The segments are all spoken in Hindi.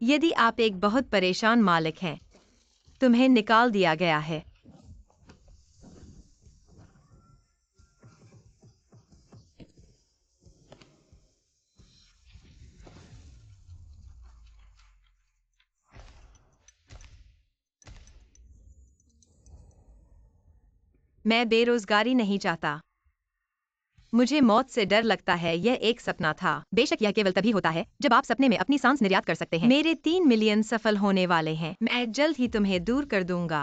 यदि आप एक बहुत परेशान मालिक हैं, तुम्हें निकाल दिया गया है। मैं बेरोजगारी नहीं चाहता। मुझे मौत से डर लगता है। यह एक सपना था। बेशक यह केवल तभी होता है जब आप सपने में अपनी सांस निर्यात कर सकते हैं। मेरे 3 मिलियन सफल होने वाले हैं। मैं जल्द ही तुम्हें दूर कर दूंगा।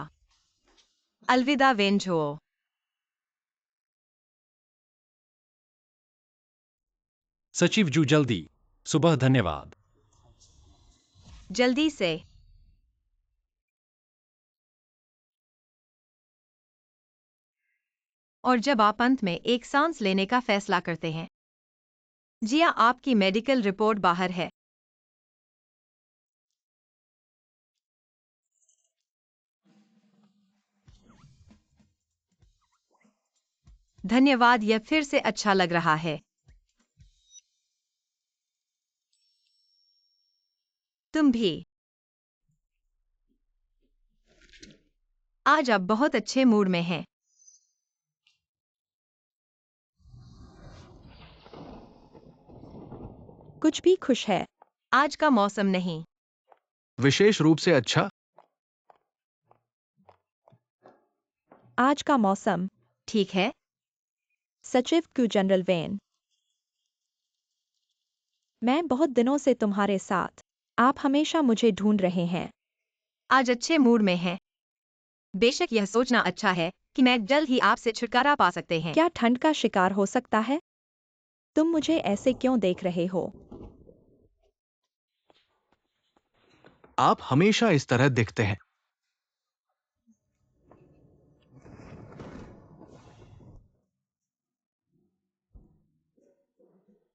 अलविदा वेंझो। सचिव जू जल्दी। सुबह धन्यवाद। जल्दी से। और जब आप अंत में एक सांस लेने का फैसला करते हैं, जिया आपकी मेडिकल रिपोर्ट बाहर है। धन्यवाद, यह फिर से अच्छा लग रहा है। तुम भी। आज आप बहुत अच्छे मूड में हैं। कुछ भी खुश है। आज का मौसम नहीं। विशेष रूप से अच्छा। आज का मौसम ठीक है। सचिव क्यू जनरल वेन। मैं बहुत दिनों से तुम्हारे साथ। आप हमेशा मुझे ढूंढ रहे हैं। आज अच्छे मूड में हैं। बेशक यह सोचना अच्छा है कि मैं जल्द ही आपसे छुटकारा पा सकते हैं। क्या ठंड का शिकार हो सकता है? तुम मुझे ऐसे क्यों देख रहे हो? आप हमेशा इस तरह दिखते हैं।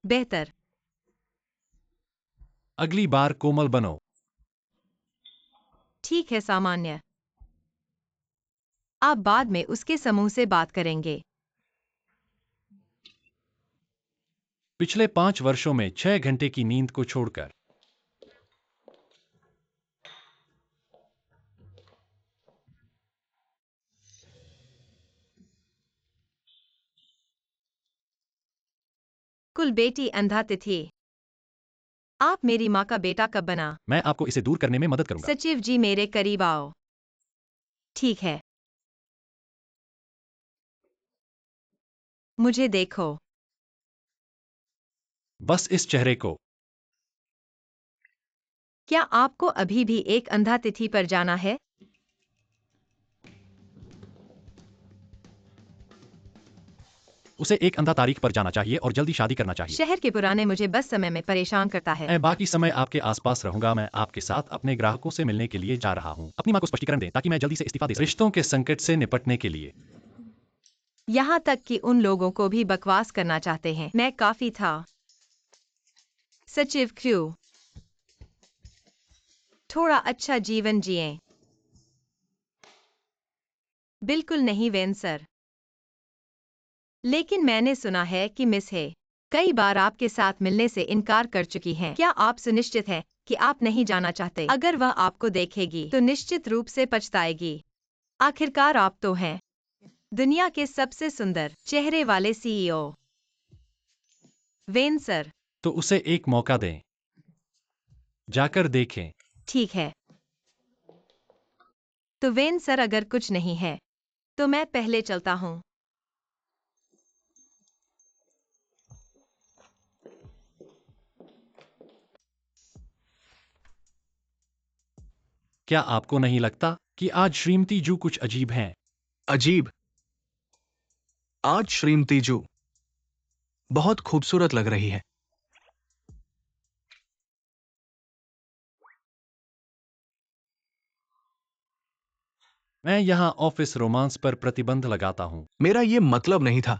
बेहतर। अगली बार कोमल बनो। ठीक है, सामान्य। आप बाद में उसके समूह से बात करेंगे। पिछले 5 वर्षों में 6 घंटे की नींद को छोड़कर। कुल बेटी अंधा तिथि। आप मेरी माँ का बेटा कब बना? मैं आपको इसे दूर करने में मदद करूंगा। सचिव जी, मेरे करीब आओ। ठीक है। मुझे देखो। बस इस चेहरे को। क्या आपको अभी भी एक अंधा तिथि पर जाना है? उसे एक अंधा तारीख पर जाना चाहिए और जल्दी शादी करना चाहिए। शहर के पुराने मुझे बस समय में परेशान करता है। मैं बाकी समय आपके आसपास रहूंगा। मैं आपके साथ अपने ग्राहकों से मिलने के लिए जा रहा हूं। अपनी मां को स्पष्टीकरण दें ताकि मैं जल्दी से इस्तीफा दे सकूं। रिश्तों के संकट से निपटने के लिए। यहाँ तक कि उन लोगों को भी बकवास करना चाहते हैं। मैं काफी था। सचिव क्रू। थोड़ा अच्छा जीवन जिएं। बिल्कुल नहीं वेन सर। लेकिन मैंने सुना है कि मिस है कई बार आपके साथ मिलने से इनकार कर चुकी हैं। क्या आप सुनिश्चित हैं कि आप नहीं जाना चाहते? अगर वह आपको देखेगी तो निश्चित रूप से पछताएगी। आखिरकार आप तो हैं दुनिया के सबसे सुंदर चेहरे वाले सीईओ। When sir. तो उसे एक मौका दें। जाकर देखें। ठीक है। तो वेन सर, अगर कुछ नहीं है तो मैं पहले चलता हूँ। क्या आपको नहीं लगता कि आज श्रीमती जू कुछ अजीब हैं? अजीब। आज श्रीमती जू बहुत खूबसूरत लग रही है। मैं यहाँ ऑफिस रोमांस पर प्रतिबंध लगाता हूँ। मेरा ये मतलब नहीं था।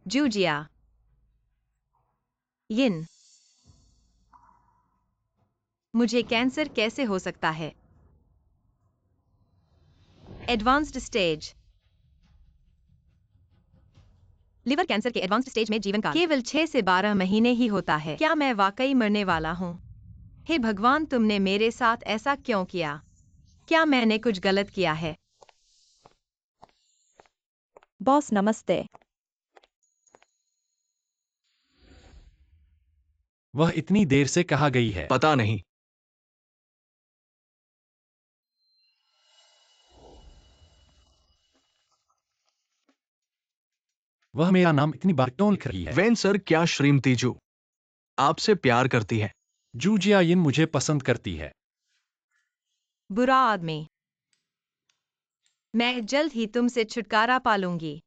जूजिया। यिन। मुझे कैंसर कैसे हो सकता है? Advanced stage. लिवर कैंसर के एडवांस्ड स्टेज में जीवन काल केवल 6 से 12 महीने ही होता है। क्या मैं वाकई मरने वाला हूँ? हे भगवान, तुमने मेरे साथ ऐसा क्यों किया? क्या मैंने कुछ गलत किया है? बॉस नमस्ते। वह इतनी देर से कहाँ गई है? पता नहीं। वह मेरा नाम इतनी बार क्यों लिख रही है? वेन सर, क्या श्रीमती जू आपसे प्यार करती है? जू जियायिन मुझे पसंद करती है। बुरा आदमी। मैं जल्द ही तुमसे छुटकारा पालूंगी।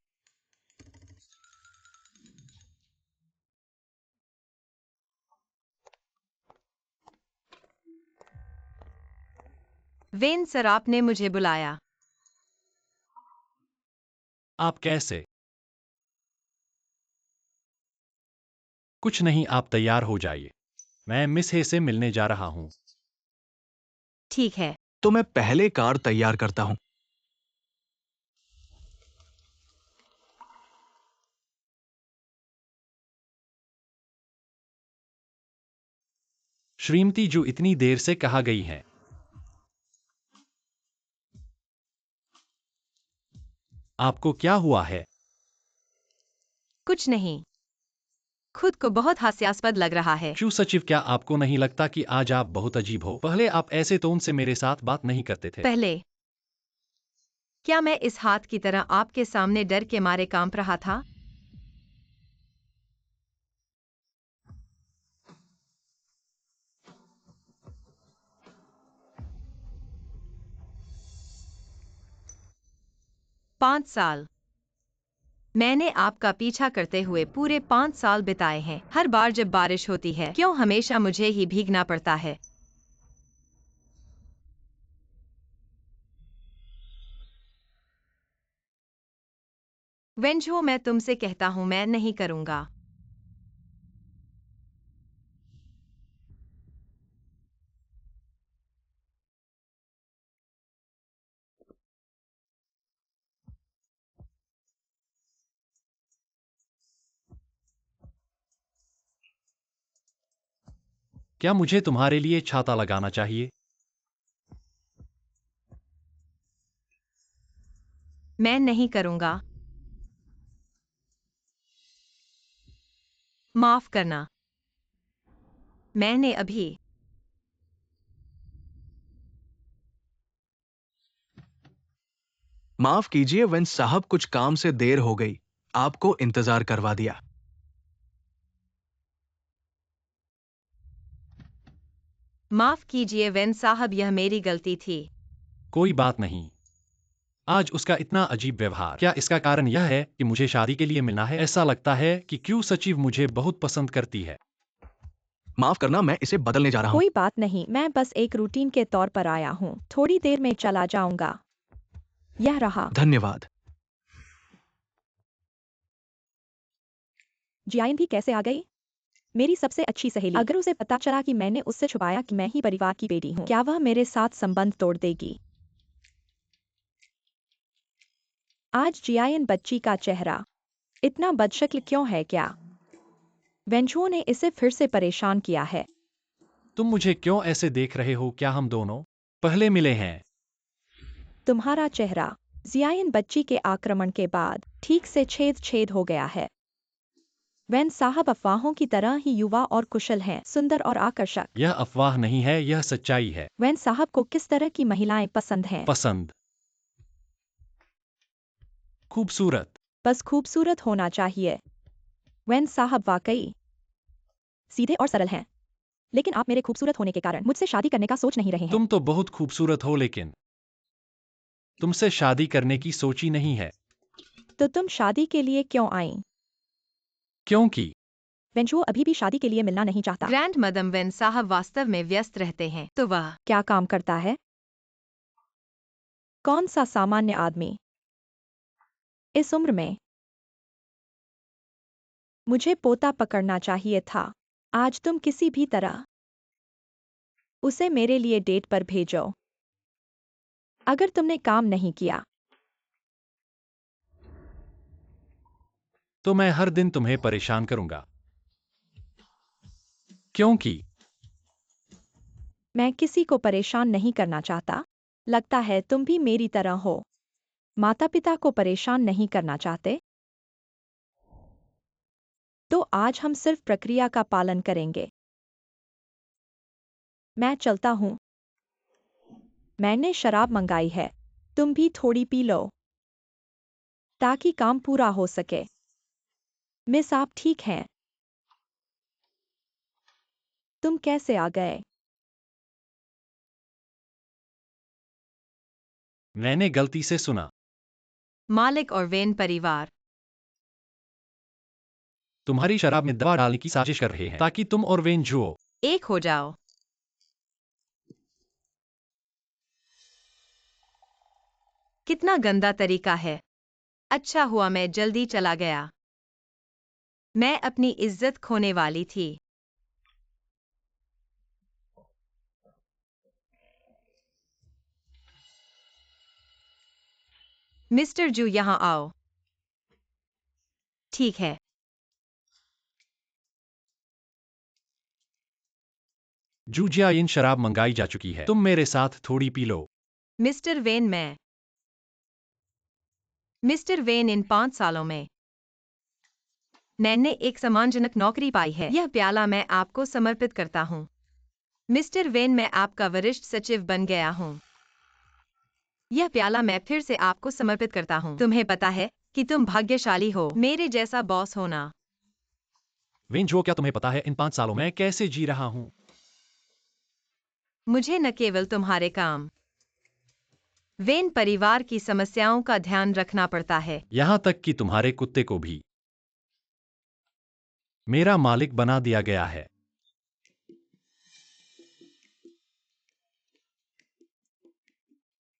वेन सर, आपने मुझे बुलाया। आप कैसे? कुछ नहीं, आप तैयार हो जाइए। मैं मिस हे से मिलने जा रहा हूँ। ठीक है। तो मैं पहले कार तैयार करता हूँ। श्रीमती जू इतनी देर से कहाँ गई हैं? आपको क्या हुआ है? कुछ नहीं। खुद को बहुत हास्यास्पद लग रहा है। क्यों सचिव, क्या आपको नहीं लगता कि आज आप बहुत अजीब हो? पहले आप ऐसे टोन से मेरे साथ बात नहीं करते थे। पहले क्या मैं इस हाथ की तरह आपके सामने डर के मारे कांप रहा था? पांच साल। मैंने आपका पीछा करते हुए पूरे 5 साल बिताए हैं। हर बार जब बारिश होती है, क्यों हमेशा मुझे ही भीगना पड़ता है? वेंझो, मैं तुमसे कहता हूं, मैं नहीं करूंगा। क्या मुझे तुम्हारे लिए छाता लगाना चाहिए? मैं नहीं करूंगा। माफ करना। मैंने अभी माफ कीजिए वेन साहब, कुछ काम से देर हो गई। आपको इंतजार करवा दिया। माफ कीजिए वेन साहब, यह मेरी गलती थी। कोई बात नहीं। आज उसका इतना अजीब व्यवहार, क्या इसका कारण यह है कि मुझे शादी के लिए मिलना है? ऐसा लगता है कि क्यों सचिव मुझे बहुत पसंद करती है। माफ करना, मैं इसे बदलने जा रहा हूँ। कोई बात नहीं, मैं बस एक रूटीन के तौर पर आया हूँ। थोड़ी देर में चला जाऊंगा। यह रहा। धन्यवाद। जियाइन भी कैसे आ गई? मेरी सबसे अच्छी सहेली। अगर उसे पता चला कि मैंने उससे छुपाया कि मैं ही परिवार की बेटी हूँ, क्या वह मेरे साथ संबंध तोड़ देगी? आज जियाइन बच्ची का चेहरा इतना बदशक्ल क्यों है? क्या वेंझो ने इसे फिर से परेशान किया है? तुम मुझे क्यों ऐसे देख रहे हो? क्या हम दोनों पहले मिले हैं? तुम्हारा चेहरा जियाइन बच्ची के आक्रमण के बाद ठीक से छेद हो गया है। वैन साहब अफवाहों की तरह ही युवा और कुशल हैं, सुंदर और आकर्षक। यह अफवाह नहीं है, यह सच्चाई है। वैन साहब को किस तरह की महिलाएं पसंद हैं? पसंद? खूबसूरत। बस खूबसूरत होना चाहिए। वैन साहब वाकई सीधे और सरल हैं। लेकिन आप मेरे खूबसूरत होने के कारण मुझसे शादी करने का सोच नहीं रहे हैं। तुम तो बहुत खूबसूरत हो, लेकिन तुमसे शादी करने की सोची नहीं है। तो तुम शादी के लिए क्यों आई? क्योंकि वेंचुओ अभी भी शादी के लिए मिलना नहीं चाहता। ग्रैंड मदम वेन साहब वास्तव में व्यस्त रहते हैं, तो वह क्या काम करता है? कौन सा सामान्य आदमी इस उम्र में? मुझे पोता पकड़ना चाहिए था। आज तुम किसी भी तरह उसे मेरे लिए डेट पर भेजो। अगर तुमने काम नहीं किया तो मैं हर दिन तुम्हें परेशान करूंगा। क्योंकि मैं किसी को परेशान नहीं करना चाहता। लगता है तुम भी मेरी तरह हो। माता पिता को परेशान नहीं करना चाहते। तो आज हम सिर्फ प्रक्रिया का पालन करेंगे। मैं चलता हूँ। मैंने शराब मंगाई है। तुम भी थोड़ी पी लो ताकि काम पूरा हो सके। मिस आप ठीक हैं? तुम कैसे आ गए? मैंने गलती से सुना। मालिक और वेन परिवार। तुम्हारी शराब में दवा डालने की साजिश कर रहे हैं ताकि तुम और वेन जुओ। एक हो जाओ। कितना गंदा तरीका है। अच्छा हुआ मैं जल्दी चला गया। मैं अपनी इज्जत खोने वाली थी। मिस्टर जू यहाँ आओ। ठीक है। जूजिया इन शराब मंगाई जा चुकी है, तुम मेरे साथ थोड़ी P low. Mister when mister when इन 5 सालों में मैंने एक सम्मानजनक नौकरी पाई है। यह प्याला मैं आपको समर्पित करता हूँ। मिस्टर वेन मैं आपका वरिष्ठ सचिव बन गया हूँ। यह प्याला मैं फिर से आपको समर्पित करता हूँ। तुम्हें पता है कि तुम भाग्यशाली हो मेरे जैसा बॉस होना। वेन जो, क्या तुम्हें पता है इन 5 सालों में कैसे जी रहा हूँ? मुझे न केवल तुम्हारे काम वेन परिवार की समस्याओं का ध्यान रखना पड़ता है। यहाँ तक कि तुम्हारे कुत्ते को भी मेरा मालिक बना दिया गया है।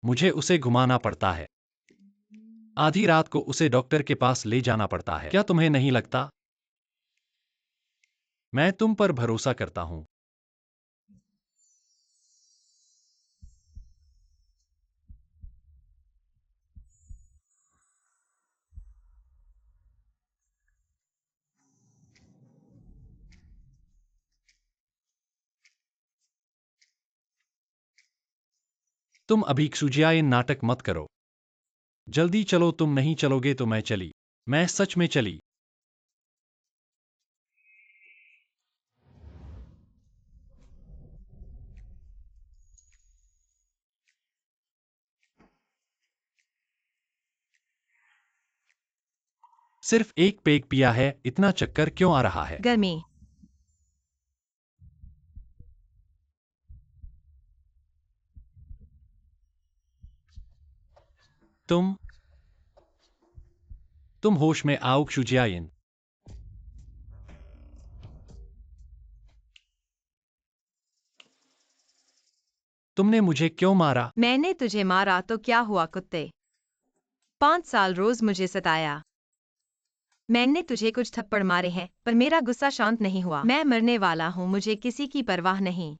मुझे उसे घुमाना पड़ता है। आधी रात को उसे डॉक्टर के पास ले जाना पड़ता है। क्या तुम्हें नहीं लगता? मैं तुम पर भरोसा करता हूँ। तुम अभी सुजियाए नाटक मत करो। जल्दी चलो, तुम नहीं चलोगे तो मैं चली। मैं सच में चली। सिर्फ एक पेग पिया है, इतना चक्कर क्यों आ रहा है? गर्मी। तुम होश में आओ शुजियाइन। तुमने मुझे क्यों मारा? मैंने तुझे मारा तो क्या हुआ कुत्ते? 5 साल रोज मुझे सताया। मैंने तुझे कुछ थप्पड़ मारे हैं पर मेरा गुस्सा शांत नहीं हुआ। मैं मरने वाला हूँ, मुझे किसी की परवाह नहीं।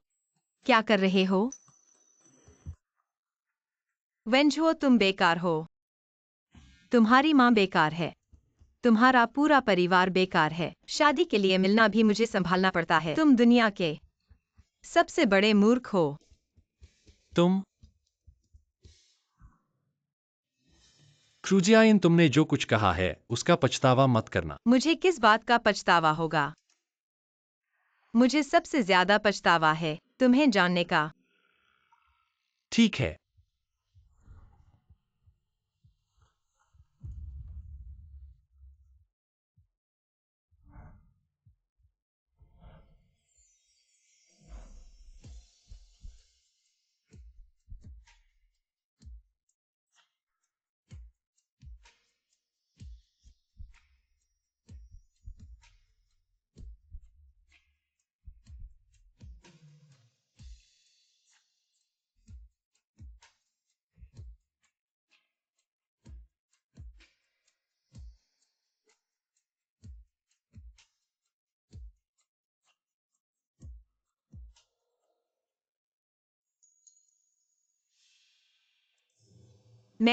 क्या कर रहे हो? वेंझुओ तुम बेकार हो। तुम्हारी माँ बेकार है। तुम्हारा पूरा परिवार बेकार है। शादी के लिए मिलना भी मुझे संभालना पड़ता है। तुम दुनिया के सबसे बड़े मूर्ख हो। तुम शुजियाइन, तुमने जो कुछ कहा है उसका पछतावा मत करना। मुझे किस बात का पछतावा होगा? मुझे सबसे ज्यादा पछतावा है तुम्हें जानने का। ठीक है।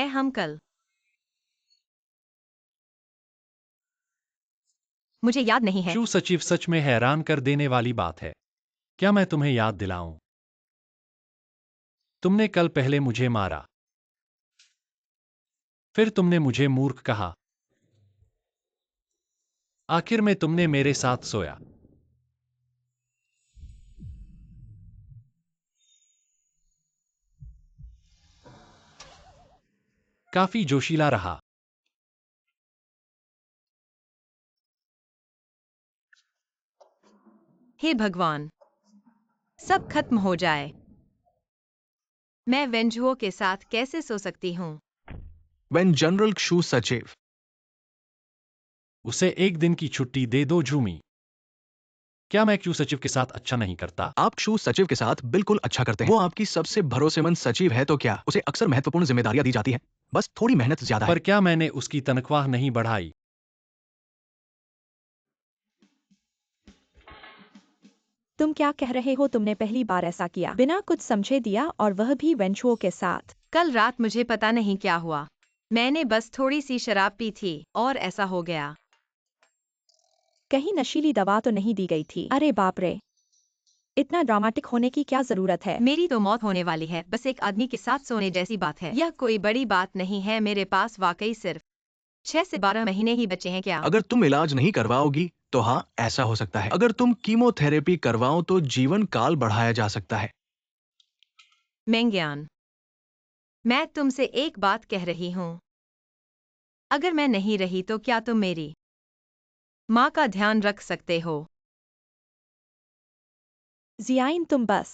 हम कल मुझे याद नहीं है। शू सचिव, सच में हैरान कर देने वाली बात है। क्या मैं तुम्हें याद दिलाऊं? तुमने कल पहले मुझे मारा, फिर तुमने मुझे मूर्ख कहा, आखिर में तुमने मेरे साथ सोया। काफी जोशीला रहा। हे भगवान, सब खत्म हो जाए। मैं वेंजुओ के साथ कैसे सो सकती हूँ? When जनरल शू सचिव, उसे एक दिन की छुट्टी दे दो झूमी। क्या मैं क्यू सचिव के साथ अच्छा नहीं करता? आप शू सचिव के साथ बिल्कुल अच्छा करते हैं। वो आपकी सबसे भरोसेमंद सचिव है, तो क्या उसे अक्सर महत्वपूर्ण जिम्मेदारियां दी जाती है, बस थोड़ी मेहनत ज्यादा है। पर क्या मैंने उसकी तनख्वाह नहीं बढ़ाई? तुम क्या कह रहे हो? तुमने पहली बार ऐसा किया, बिना कुछ समझे दिया, और वह भी वेंचुओ के साथ। कल रात मुझे पता नहीं क्या हुआ। मैंने बस थोड़ी सी शराब पी थी और ऐसा हो गया। कहीं नशीली दवा तो नहीं दी गई थी? अरे बाप रे, इतना ड्रामेटिक होने की क्या जरूरत है? मेरी तो मौत होने वाली है, बस एक आदमी के साथ सोने जैसी बात है। यह कोई बड़ी बात नहीं है। मेरे पास वाकई सिर्फ 6 से 12 महीने ही बचे हैं। क्या अगर तुम इलाज नहीं करवाओगी तो हाँ, ऐसा हो सकता है। अगर तुम कीमोथेरेपी करवाओ तो जीवन काल बढ़ाया जा सकता है। मेंग्यान, मैं तुमसे एक बात कह रही हूँ। अगर मैं नहीं रही तो क्या तुम मेरी माँ का ध्यान रख सकते हो? जियाइन, तुम बस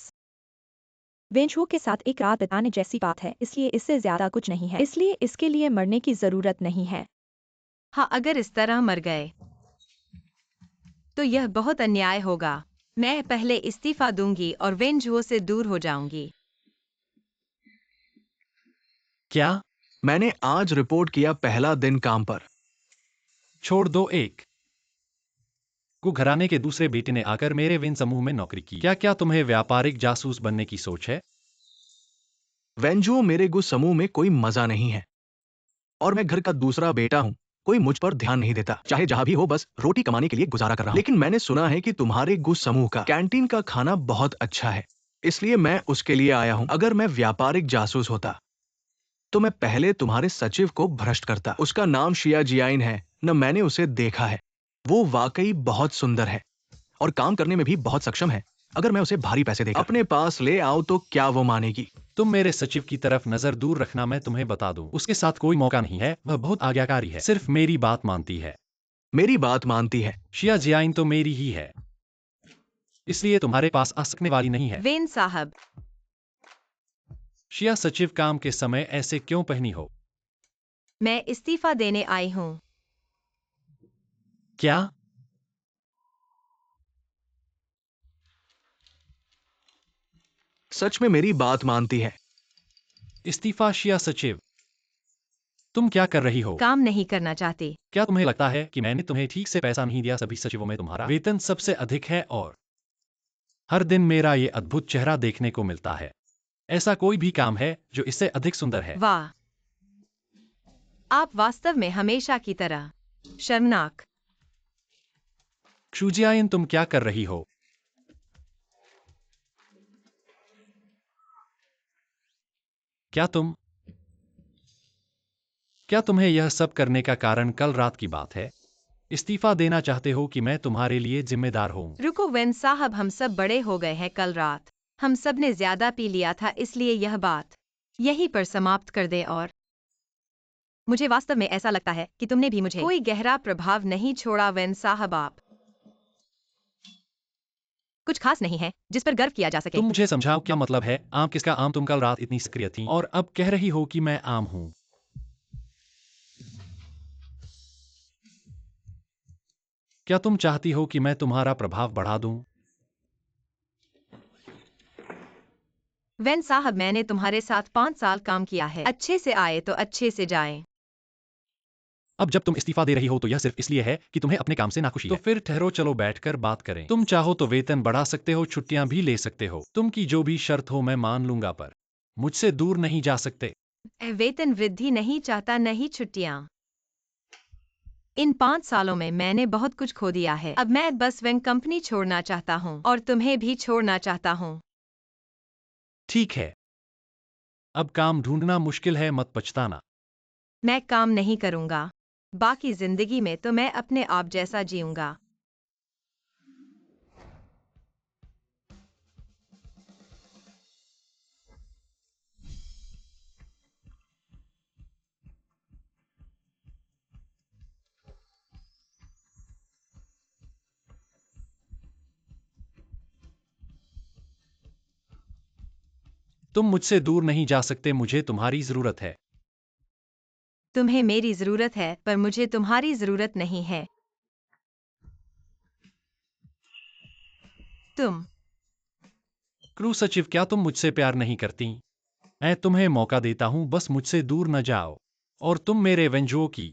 वेंचुओ के साथ एक रात बिताने जैसी बात है, इसलिए इससे ज्यादा कुछ नहीं है, इसलिए इसके लिए मरने की जरूरत नहीं है। हाँ, अगर इस तरह मर गए तो यह बहुत अन्याय होगा। मैं पहले इस्तीफा दूंगी और वेंजुओ से दूर हो जाऊंगी। क्या? मैंने आज रिपोर्ट किया, पहला दिन काम पर। छोड़ दो। एक को घराने के दूसरे बेटे ने आकर मेरे वेन समूह में नौकरी की। क्या तुम्हें व्यापारिक जासूस बनने की सोच है? वेंजुओ मेरे गुस समूह में कोई मजा नहीं है, और मैं घर का दूसरा बेटा हूँ। कोई मुझ पर ध्यान नहीं देता, चाहे जहां भी हो, बस रोटी कमाने के लिए गुजारा कर रहा हूं। लेकिन मैंने सुना है कि तुम्हारे गुस समूह का कैंटीन का खाना बहुत अच्छा है, इसलिए मैं उसके लिए आया हूं। अगर मैं व्यापारिक जासूस होता तो मैं पहले तुम्हारे सचिव को भ्रष्ट करता। उसका नाम शिया जियाइन है, न मैंने उसे देखा है। वो वाकई बहुत सुंदर है और काम करने में भी बहुत सक्षम है। अगर मैं उसे भारी पैसे देकर अपने पास ले आओ तो क्या वो मानेगी? तुम मेरे सचिव की तरफ नजर दूर रखना। मैं तुम्हें बता दूं, उसके साथ कोई मौका नहीं है। वह बहुत आज्ञाकारी है, सिर्फ मेरी बात मानती है। मेरी बात मानती है? शिया जियाइन तो मेरी ही है, इसलिए तुम्हारे पास आ सकने वाली नहीं है। वेन साहब, शिया सचिव, काम के समय ऐसे क्यों पहनी हो? मैं इस्तीफा देने आई हूँ। क्या? सच में मेरी बात मानती है? इस्तीफा? शिया सचिव, तुम क्या कर रही हो? काम नहीं करना चाहती। क्या तुम्हें लगता है कि मैंने तुम्हें ठीक से पैसा नहीं दिया? सभी सचिवों में तुम्हारा वेतन सबसे अधिक है और हर दिन मेरा ये अद्भुत चेहरा देखने को मिलता है। ऐसा कोई भी काम है जो इससे अधिक सुंदर है? वाह, आप वास्तव में हमेशा की तरह शर्मनाक। क्षुजियाइन, तुम क्या कर रही हो? क्या तुम्हें यह सब करने का कारण कल रात की बात है? इस्तीफा देना चाहते हो कि मैं तुम्हारे लिए जिम्मेदार हूं? रुको वेन साहब, हम सब बड़े हो गए हैं। कल रात हम सब ने ज्यादा पी लिया था, इसलिए यह बात यहीं पर समाप्त कर दे। और मुझे वास्तव में ऐसा लगता है कि तुमने भी मुझे कोई गहरा प्रभाव नहीं छोड़ा। वेन साहब, आप कुछ खास नहीं है जिस पर गर्व किया जा सके। तुम मुझे समझाओ, क्या मतलब है आम किसका आम? तुम कल रात इतनी सक्रिय थी और अब कह रही हो कि मैं आम हूं। क्या तुम चाहती हो कि मैं तुम्हारा प्रभाव बढ़ा दूं? वेन साहब, मैंने तुम्हारे साथ 5 साल काम किया है। अच्छे से आए तो अच्छे से जाएं। अब जब तुम इस्तीफा दे रही हो तो यह सिर्फ इसलिए है कि तुम्हें अपने काम से नाखुशी है। तो फिर ठहरो, चलो बैठकर बात करें। तुम चाहो तो वेतन बढ़ा सकते हो, छुट्टियां भी ले सकते हो। तुम की जो भी शर्त हो मैं मान लूंगा, पर मुझसे दूर नहीं जा सकते। वेतन वृद्धि नहीं चाहता, नहीं छुट्टियां। इन 5 सालों में मैंने बहुत कुछ खो दिया है। अब मैं बस वेन कंपनी छोड़ना चाहता हूँ और तुम्हें भी छोड़ना चाहता हूँ। ठीक है, अब काम ढूंढना मुश्किल है, मत पछताना। मैं काम नहीं करूँगा। बाकी जिंदगी में तो मैं अपने आप जैसा जीऊँगा। तुम मुझसे दूर नहीं जा सकते, मुझे तुम्हारी जरूरत है। तुम्हें मेरी जरूरत है पर मुझे तुम्हारी जरूरत नहीं है। तुम क्रू सचिव, क्या तुम मुझसे प्यार नहीं करती? मैं तुम्हें मौका देता हूं, बस मुझसे दूर न जाओ और तुम मेरे वेंजुओ की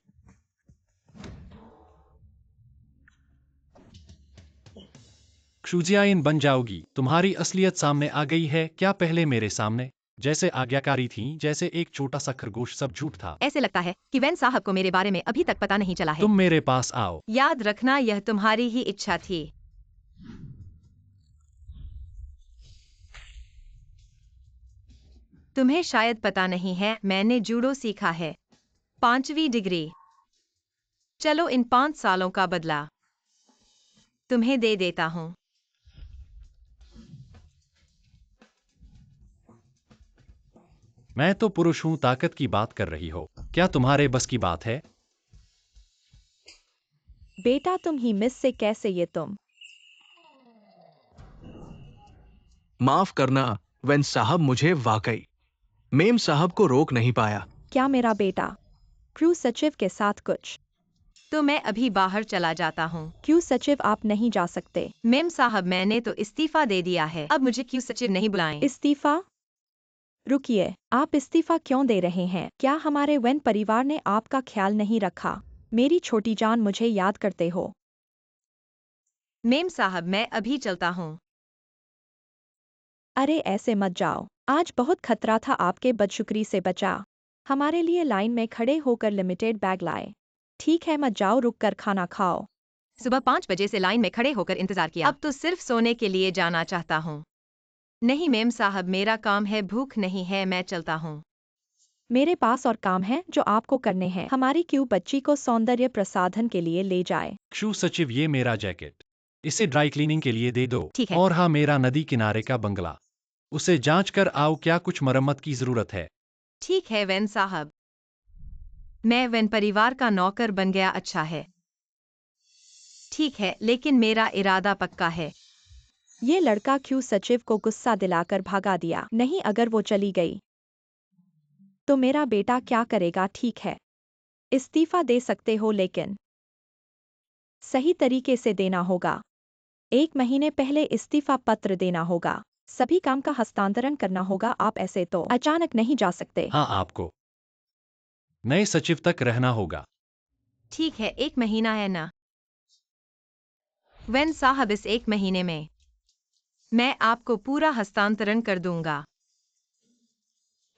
क्षुजियाइन बन जाओगी। तुम्हारी असलियत सामने आ गई है। क्या पहले मेरे सामने जैसे आज्ञाकारी थी, जैसे एक छोटा सा खरगोश, सब झूठ था। ऐसे लगता है कि वैन साहब को मेरे बारे में अभी तक पता नहीं चला है। तुम मेरे पास आओ। याद रखना, यह तुम्हारी ही इच्छा थी। तुम्हें शायद पता नहीं है, मैंने जूडो सीखा है। 5वीं डिग्री। चलो इन 5 सालों का बदला तुम्हें दे देता हूँ। मैं तो पुरुष हूं, ताकत की बात कर रही हो। क्या तुम्हारे बस की बात है? बेटा तुम ही मिस से कैसे ये तुम? माफ करना वेन साहब, मुझे वाकई मेम साहब को रोक नहीं पाया। क्या मेरा बेटा क्रू सचिव के साथ कुछ? तो मैं अभी बाहर चला जाता हूँ। क्यों सचिव आप नहीं जा सकते? मेम साहब, मैंने तो इस्तीफा दे दिया है। अब मुझे क्यों सचिव नहीं बुलाएं? इस्तीफा? रुकिए, आप इस्तीफा क्यों दे रहे हैं? क्या हमारे वेन परिवार ने आपका ख्याल नहीं रखा? मेरी छोटी जान, मुझे याद करते हो? मेम साहब, मैं अभी चलता हूँ। अरे ऐसे मत जाओ, आज बहुत खतरा था, आपके बदशुक्री से बचा। हमारे लिए लाइन में खड़े होकर लिमिटेड बैग लाए। ठीक है मत जाओ, रुक कर खाना खाओ। सुबह 5 बजे से लाइन में खड़े होकर इंतजार किया, अब तो सिर्फ सोने के लिए जाना चाहता हूँ। नहीं मेम साहब, मेरा काम है, भूख नहीं है, मैं चलता हूँ। मेरे पास और काम है जो आपको करने हैं। हमारी क्यों बच्ची को सौंदर्य प्रसाधन के लिए ले जाए। क्षु सचिव, ये मेरा जैकेट, इसे ड्राई क्लीनिंग के लिए दे दो। ठीक है। और हाँ, मेरा नदी किनारे का बंगला, उसे जांच कर आओ, क्या कुछ मरम्मत की जरूरत है। ठीक है वेन साहब। मैं वेन परिवार का नौकर बन गया, अच्छा है। ठीक है, लेकिन मेरा इरादा पक्का है। ये लड़का क्यों सचिव को गुस्सा दिलाकर भागा दिया। नहीं, अगर वो चली गई तो मेरा बेटा क्या करेगा? ठीक है, इस्तीफा दे सकते हो, लेकिन सही तरीके से देना होगा। 1 महीने पहले इस्तीफा पत्र देना होगा। सभी काम का हस्तांतरण करना होगा। आप ऐसे तो अचानक नहीं जा सकते। हाँ, आपको नए सचिव तक रहना होगा। ठीक है, 1 महीना है ना? वेन साहब, इस 1 महीने में मैं आपको पूरा हस्तांतरण कर दूंगा।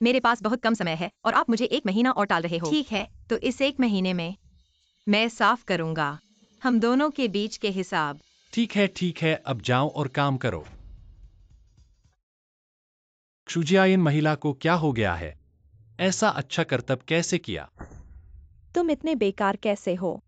मेरे पास बहुत कम समय है और आप मुझे 1 महीना और टाल रहे हो। ठीक है, तो इस 1 महीने में मैं साफ करूंगा हम दोनों के बीच के हिसाब। ठीक है, अब जाओ और काम करो। क्षुजियाइन महिला को क्या हो गया है? ऐसा अच्छा करतब कैसे किया? तुम इतने बेकार कैसे हो?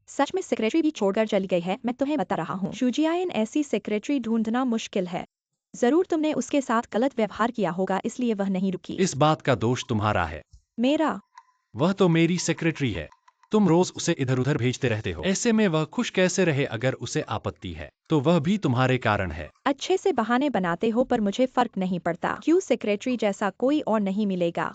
सच में सेक्रेटरी भी छोड़कर चली गई है, मैं तुम्हें बता रहा हूँ। शुजियाइन ऐसी सेक्रेटरी ढूंढना मुश्किल है। जरूर तुमने उसके साथ गलत व्यवहार किया होगा, इसलिए वह नहीं रुकी। इस बात का दोष तुम्हारा है। मेरा? वह तो मेरी सेक्रेटरी है। तुम रोज उसे इधर उधर भेजते रहते हो। ऐसे में वह खुश कैसे रहे? अगर उसे आपत्ति है तो वह भी तुम्हारे कारण है। अच्छे से बहाने बनाते हो, पर मुझे फर्क नहीं पड़ता। क्यों सेक्रेटरी जैसा कोई और नहीं मिलेगा।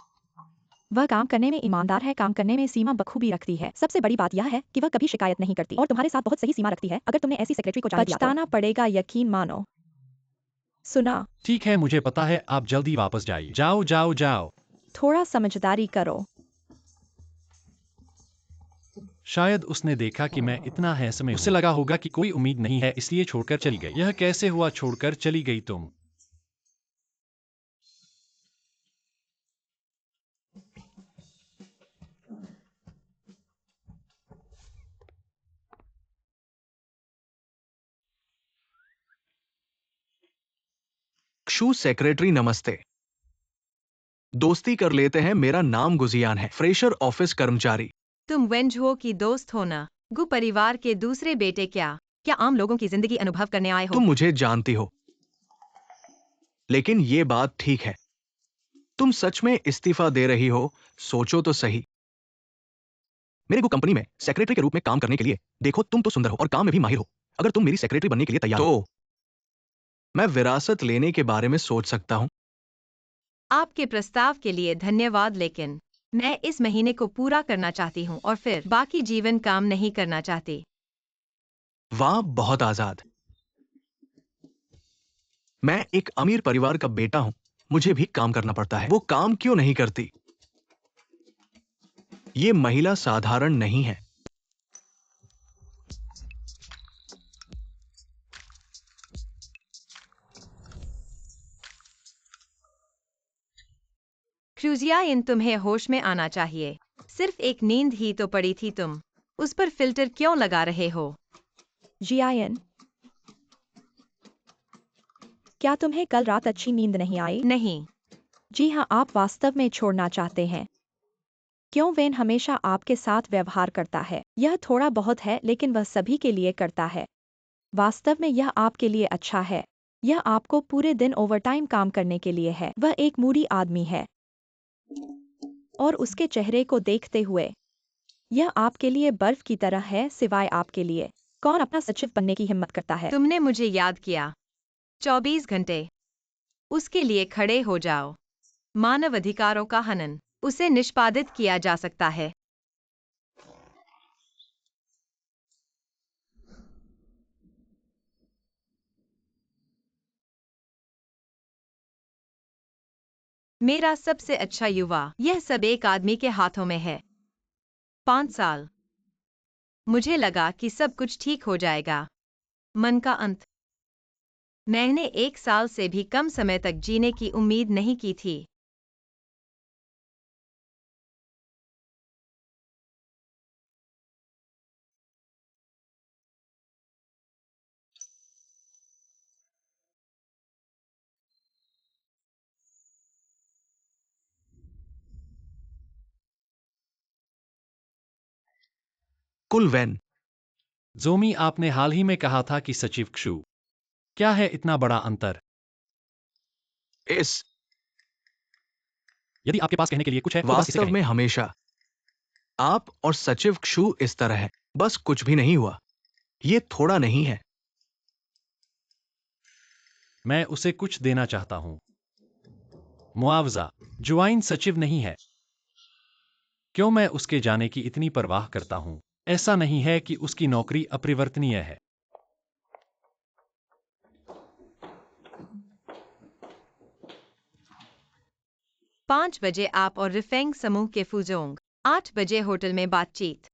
वह काम करने में ईमानदार है, काम करने में सीमा बखूबी रखती है। सबसे बड़ी बात यह है कि वह कभी शिकायत नहीं करती और तुम्हारे साथ बहुत सही सीमा रखती है। अगर तुमने ऐसी सेक्रेटरी को जाने दिया तो पछताना पड़ेगा, यकीन मानो। सुना? ठीक है, मुझे पता है, आप जल्दी वापस जाइए। जाओ जाओ जाओ। थोड़ा समझदारी करो। शायद उसने देखा कि मैं इतना हैंसम हूं। उसे लगा होगा कि कोई उम्मीद नहीं है, इसलिए छोड़कर चली गई। यह कैसे हुआ? छोड़कर चली गई तुम? क्षु सेक्रेटरी नमस्ते। दोस्ती कर लेते हैं, मेरा नाम गुजियान है, फ्रेशर ऑफिस कर्मचारी। तुम वेंझुओ की दोस्त हो ना? गु परिवार के दूसरे बेटे क्या आम लोगों की जिंदगी अनुभव करने आए हो? तुम मुझे जानती हो, लेकिन ये बात ठीक है, तुम सच में इस्तीफा दे रही हो? सोचो तो सही। मेरे को कंपनी में सेक्रेटरी के रूप में काम करने के लिए, देखो तुम तो सुंदर हो और काम में भी माहिर हो, अगर तुम मेरी सेक्रेटरी बनने के लिए तैयार हो तो मैं विरासत लेने के बारे में सोच सकता हूं। आपके प्रस्ताव के लिए धन्यवाद, लेकिन मैं इस महीने को पूरा करना चाहती हूँ और फिर बाकी जीवन काम नहीं करना चाहती। वाह, बहुत आजाद। मैं एक अमीर परिवार का बेटा हूं, मुझे भी काम करना पड़ता है। वो काम क्यों नहीं करती? ये महिला साधारण नहीं है। क्रूजियाइन, तुम्हें होश में आना चाहिए। सिर्फ एक नींद ही तो पड़ी थी, तुम उस पर फिल्टर क्यों लगा रहे हो? जियान, क्या तुम्हें कल रात अच्छी नींद नहीं आई? नहीं। जी हाँ, आप वास्तव में छोड़ना चाहते हैं। क्यों? वेन हमेशा आपके साथ व्यवहार करता है। यह थोड़ा बहुत है, लेकिन वह सभी के लिए करता है। वास्तव में यह आपके लिए अच्छा है। यह आपको पूरे दिन ओवरटाइम काम करने के लिए है। वह एक मूडी आदमी है, और उसके चेहरे को देखते हुए यह आपके लिए बर्फ की तरह है, सिवाय आपके लिए। कौन अपना सचिव बनने की हिम्मत करता है? तुमने मुझे याद किया। 24 घंटे उसके लिए खड़े हो जाओ। मानव अधिकारों का हनन, उसे निष्पादित किया जा सकता है। मेरा सबसे अच्छा युवा, यह सब एक आदमी के हाथों में है। 5 साल। मुझे लगा कि सब कुछ ठीक हो जाएगा। मन का अंत। मैंने 1 साल से भी कम समय तक जीने की उम्मीद नहीं की थी। कुल वैन। जोमी, आपने हाल ही में कहा था कि सचिव क्षु। क्या है इतना बड़ा अंतर? इस यदि आपके पास कहने के लिए कुछ है तो बस इसे वास्तव कहें। में हमेशा आप और सचिव क्षु इस तरह है, बस कुछ भी नहीं हुआ। ये थोड़ा नहीं है। मैं उसे कुछ देना चाहता हूं। मुआवजा। जुआइन सचिव नहीं है। क्यों मैं उसके जाने की इतनी परवाह करता हूं? ऐसा नहीं है कि उसकी नौकरी अपरिवर्तनीय है। 5 बजे आप और रिफेंग समूह के फुजोंग। 8 बजे होटल में बातचीत।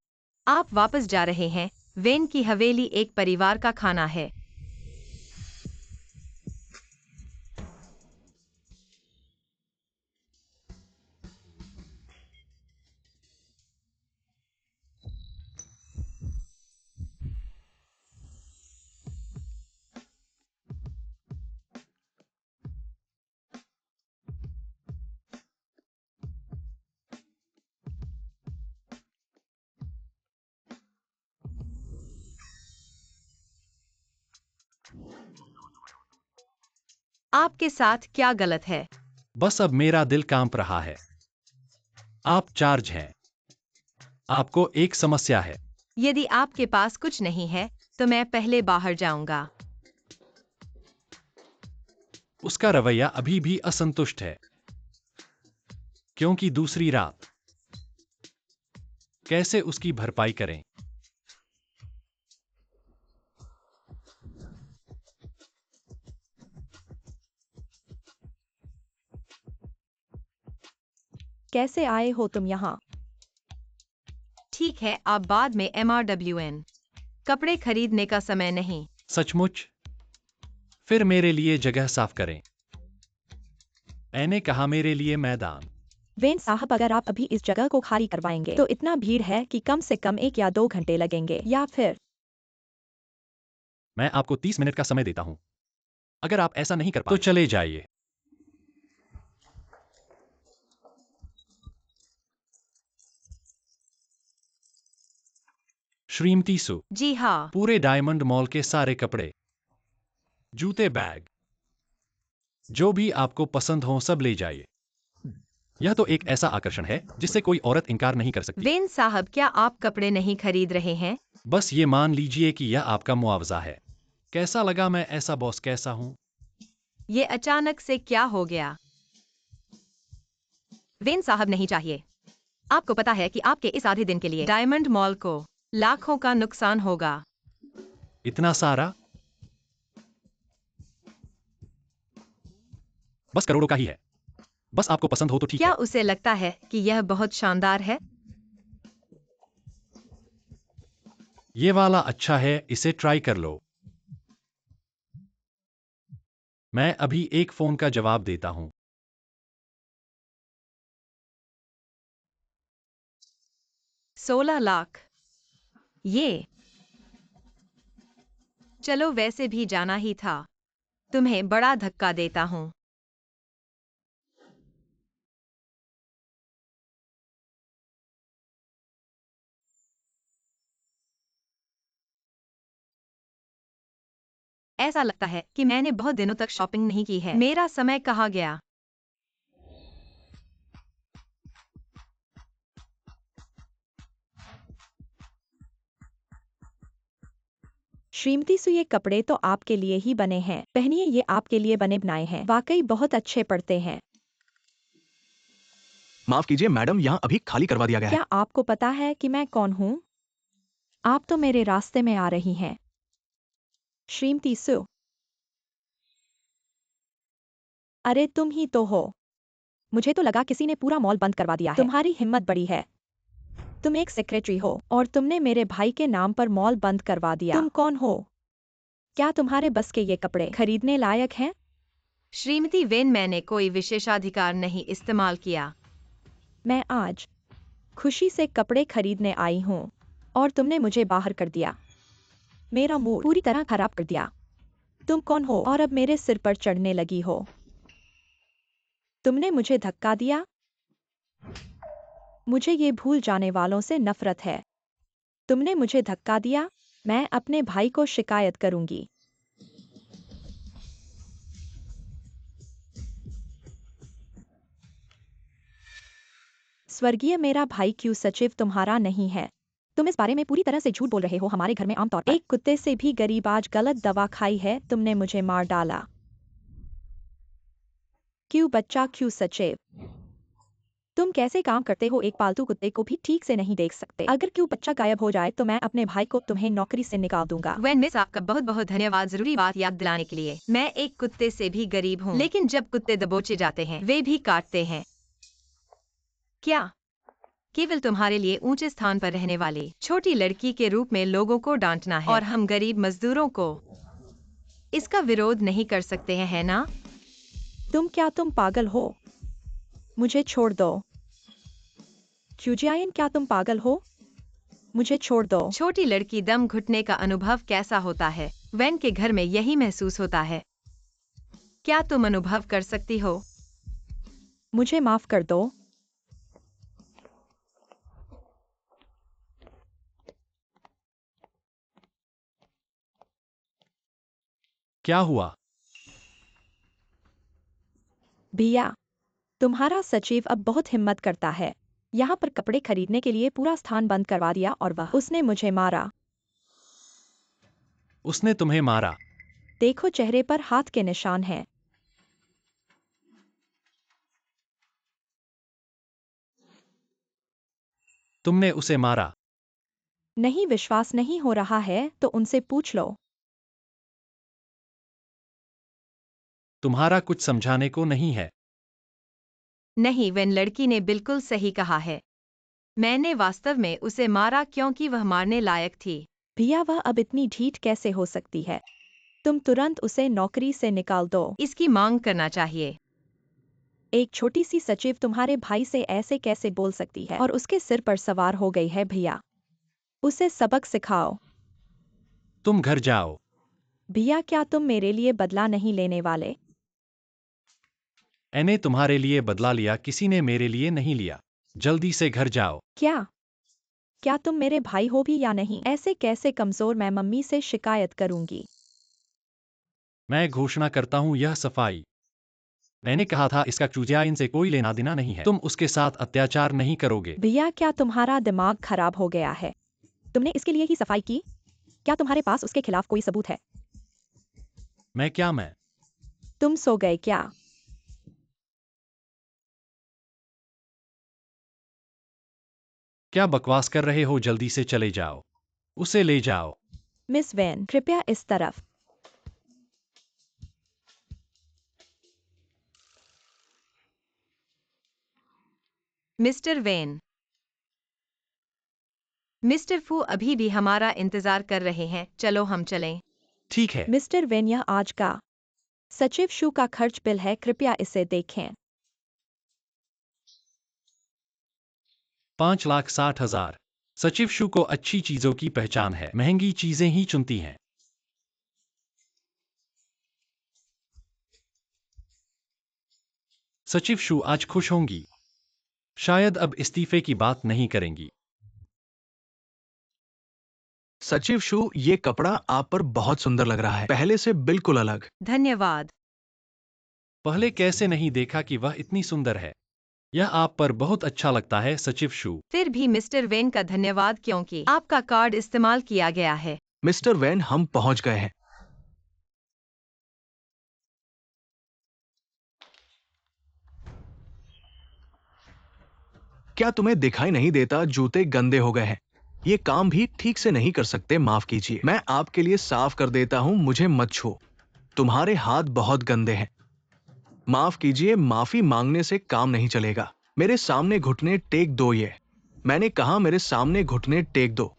आप वापस जा रहे हैं। वेन की हवेली एक परिवार का खाना है। आपके साथ क्या गलत है? बस अब मेरा दिल कांप रहा है। आप चार्ज हैं। आपको एक समस्या है। यदि आपके पास कुछ नहीं है, तो मैं पहले बाहर जाऊंगा। उसका रवैया अभी भी असंतुष्ट है। क्योंकि दूसरी रात। कैसे उसकी भरपाई करें? कैसे आए हो तुम यहाँ? ठीक है, आप बाद में MRWN। कपड़े खरीदने का समय नहीं। सचमुच? फिर मेरे लिए जगह साफ करें। मैंने कहा मेरे लिए मैदान। वेन साहब, अगर आप अभी इस जगह को खाली करवाएंगे तो इतना भीड़ है कि कम से कम 1 या 2 घंटे लगेंगे, या फिर मैं आपको 30 मिनट का समय देता हूं। अगर आप ऐसा नहीं कर पाए तो चले जाइए। श्रीमती सु, जी हाँ। पूरे डायमंड मॉल के सारे कपड़े, जूते, बैग, जो भी आपको पसंद हो सब ले जाइए। यह तो एक ऐसा आकर्षण है जिससे कोई औरत इनकार नहीं कर सकती। वेन साहब, क्या आप कपड़े नहीं खरीद रहे हैं? बस ये मान लीजिए कि यह आपका मुआवजा है। कैसा लगा मैं ऐसा बॉस कैसा हूँ? ये अचानक से क्या हो गया? वेन साहब, नहीं चाहिए। आपको पता है कि आपके इस आधे दिन के लिए डायमंड मॉल को लाखों का नुकसान होगा। इतना सारा? बस करोड़ों का ही है। बस आपको पसंद हो तो ठीक क्या है। उसे लगता है कि यह बहुत शानदार है? ये वाला अच्छा है, इसे ट्राई कर लो। मैं अभी एक फोन का जवाब देता हूँ। 16 लाख। ये चलो, वैसे भी जाना ही था। तुम्हें बड़ा धक्का देता हूँ। ऐसा लगता है कि मैंने बहुत दिनों तक शॉपिंग नहीं की है। मेरा समय कहाँ गया? श्रीमती सु, ये कपड़े तो आपके लिए ही बने हैं। पहनिए, ये आपके लिए बने बनाए हैं। वाकई बहुत अच्छे पड़ते हैं। माफ कीजिए मैडम, यहाँ अभी खाली करवा दिया गया है। क्या आपको पता है कि मैं कौन हूँ? आप तो मेरे रास्ते में आ रही हैं। श्रीमती सु, अरे तुम ही तो हो। मुझे तो लगा किसी ने पूरा मॉल बंद करवा दिया है। तुम्हारी हिम्मत बड़ी है। तुम एक सेक्रेटरी हो और तुमने मेरे भाई के नाम पर मॉल बंद करवा दिया। तुम कौन हो? क्या तुम्हारे बस के ये कपड़े खरीदने लायक हैं? श्रीमती वेन, मैंने कोई विशेषाधिकार नहीं इस्तेमाल किया। मैं आज खुशी से कपड़े खरीदने आई हूँ और तुमने मुझे बाहर कर दिया। मेरा मूड पूरी तरह खराब कर दिया। तुम कौन हो और अब मेरे सिर पर चढ़ने लगी हो? तुमने मुझे धक्का दिया। मुझे ये भूल जाने वालों से नफरत है। तुमने मुझे धक्का दिया। मैं अपने भाई को शिकायत करूंगी। स्वर्गीय, मेरा भाई क्यों सचिव तुम्हारा नहीं है? तुम इस बारे में पूरी तरह से झूठ बोल रहे हो। हमारे घर में आमतौर पर एक कुत्ते से भी गरीब आज गलत दवा खाई है। तुमने मुझे मार डाला। क्यों बच्चा, क्यों सचिव? तुम कैसे काम करते हो? एक पालतू कुत्ते को भी ठीक से नहीं देख सकते। अगर क्यों बच्चा गायब हो जाए तो मैं अपने भाई को तुम्हें नौकरी से निकाल दूंगा। वेन मिस, आपका बहुत बहुत धन्यवाद जरूरी बात याद दिलाने के लिए। मैं एक कुत्ते से भी गरीब हूँ, लेकिन जब कुत्ते दबोचे जाते हैं वे भी काटते हैं। क्या केवल तुम्हारे लिए ऊंचे स्थान पर रहने वाली छोटी लड़की के रूप में लोगों को डांटना है और हम गरीब मजदूरों को इसका विरोध नहीं कर सकते हैं, है ना? तुम पागल हो? मुझे छोड़ दो। क्यूजियायन, क्या तुम पागल हो? मुझे छोड़ दो। छोटी लड़की, दम घुटने का अनुभव कैसा होता है? वेन के घर में यही महसूस होता है। क्या तुम अनुभव कर सकती हो? मुझे माफ कर दो। क्या हुआ? भैया, तुम्हारा सचिव अब बहुत हिम्मत करता है। यहाँ पर कपड़े खरीदने के लिए पूरा स्थान बंद करवा दिया और उसने मुझे मारा। उसने तुम्हें मारा? देखो, चेहरे पर हाथ के निशान हैं। तुमने उसे मारा? नहीं, विश्वास नहीं हो रहा है तो उनसे पूछ लो। तुम्हारा कुछ समझाने को नहीं है। नहीं वेन, लड़की ने बिल्कुल सही कहा है। मैंने वास्तव में उसे मारा क्योंकि वह मारने लायक थी। भैया, वह अब इतनी ढीठ कैसे हो सकती है? तुम तुरंत उसे नौकरी से निकाल दो। इसकी मांग करना चाहिए। एक छोटी सी सचिव तुम्हारे भाई से ऐसे कैसे बोल सकती है और उसके सिर पर सवार हो गई है? भैया, उसे सबक सिखाओ। तुम घर जाओ। भैया, क्या तुम मेरे लिए बदला नहीं लेने वाले? मैंने तुम्हारे लिए बदला लिया, किसी ने मेरे लिए नहीं लिया। जल्दी से घर जाओ। क्या क्या तुम मेरे भाई हो भी या नहीं? ऐसे कैसे कमजोर? मैं मम्मी से शिकायत करूंगी। मैं घोषणा करता हूँ यह सफाई। मैंने कहा था इसका चूजियाइन से कोई लेना देना नहीं है। तुम उसके साथ अत्याचार नहीं करोगे। भैया, क्या तुम्हारा दिमाग खराब हो गया है? तुमने इसके लिए ही सफाई की? क्या तुम्हारे पास उसके खिलाफ कोई सबूत है? मैं तुम सो गए क्या? क्या बकवास कर रहे हो? जल्दी से चले जाओ। उसे ले जाओ। मिस वैन, कृपया इस तरफ। Mister when. मिस्टर फू अभी भी हमारा इंतजार कर रहे हैं, चलो हम चलें। ठीक है। मिस्टर वैन, यह आज का सचिव शू का खर्च बिल है, कृपया इसे देखें। 5,60,000। सचिव शू को अच्छी चीजों की पहचान है, महंगी चीजें ही चुनती हैं। सचिव शू आज खुश होंगी। शायद अब इस्तीफे की बात नहीं करेंगी। सचिव शू, ये कपड़ा आप पर बहुत सुंदर लग रहा है, पहले से बिल्कुल अलग। धन्यवाद। पहले कैसे नहीं देखा कि वह इतनी सुंदर है। यह आप पर बहुत अच्छा लगता है सचिव शू। फिर भी मिस्टर वेन का धन्यवाद, क्योंकि आपका कार्ड इस्तेमाल किया गया है। मिस्टर वैन, हम पहुंच गए हैं। क्या तुम्हें दिखाई नहीं देता जूते गंदे हो गए हैं? ये काम भी ठीक से नहीं कर सकते, माफ कीजिए। मैं आपके लिए साफ कर देता हूं, मुझे मत छुओ। तुम्हारे हाथ बहुत गंदे हैं। माफ कीजिए, माफी मांगने से काम नहीं चलेगा। मेरे सामने घुटने टेक दो। ये मैंने कहा, मेरे सामने घुटने टेक दो।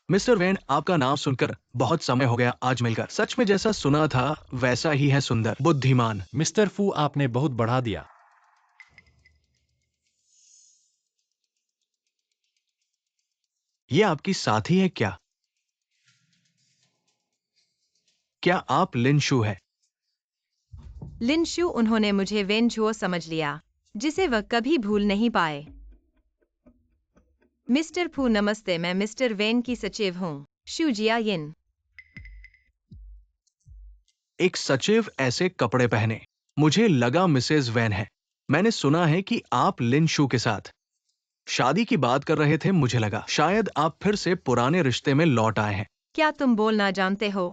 मिस्टर वैन, आपका नाम सुनकर बहुत समय हो गया आज मिलकर। सच में जैसा सुना था वैसा ही है, सुंदर, बुद्धिमान। मिस्टर फू, आपने बहुत बढ़ा दिया। ये आपकी साथी है क्या? क्या आप लिन शू है? लिन शू, उन्होंने मुझे वेन झुओ समझ लिया, जिसे वह कभी भूल नहीं पाए। मिस्टर फू नमस्ते, मैं मिस्टर वेन की सचिव हूँ, शू जियायिन। एक सचिव ऐसे कपड़े पहने? मुझे लगा मिसेज वैन है। मैंने सुना है कि आप लिन शू के साथ शादी की बात कर रहे थे, मुझे लगा शायद आप फिर से पुराने रिश्ते में लौट आए हैं। क्या तुम बोलना जानते हो?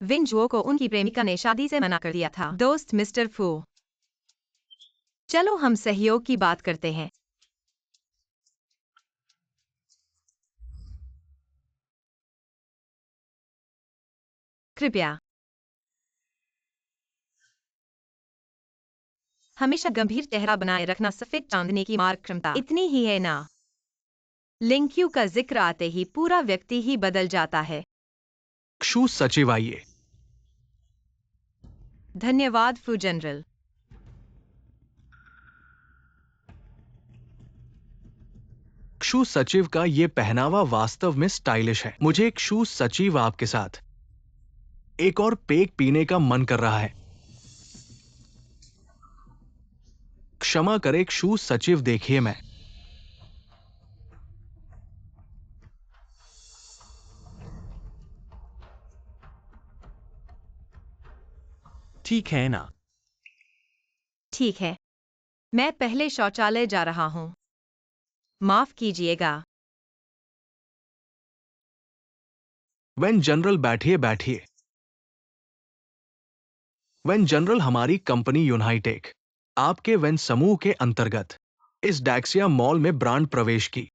विन जुओ को उनकी प्रेमिका ने शादी से मना कर दिया था। दोस्त मिस्टर फू, चलो हम सहयोग की बात करते हैं। कृपया हमेशा गंभीर चेहरा बनाए रखना सफेद चांदनी की मार्ग क्षमता इतनी ही है ना? लिंक्यू का जिक्र आते ही पूरा व्यक्ति ही बदल जाता है। शू सचिव, आइए। धन्यवाद फू जनरल। शू सचिव का ये पहनावा वास्तव में स्टाइलिश है। मुझे एक शू सचिव आपके साथ एक और पेक पीने का मन कर रहा है। क्षमा करें शू सचिव, देखिए मैं ठीक है ना? ठीक है, मैं पहले शौचालय जा रहा हूँ। माफ कीजिएगा। वेन जनरल, बैठिए बैठिए। वेन जनरल, हमारी कंपनी यूनाइटेक आपके वेन समूह के अंतर्गत इस डैक्सिया मॉल में ब्रांड प्रवेश की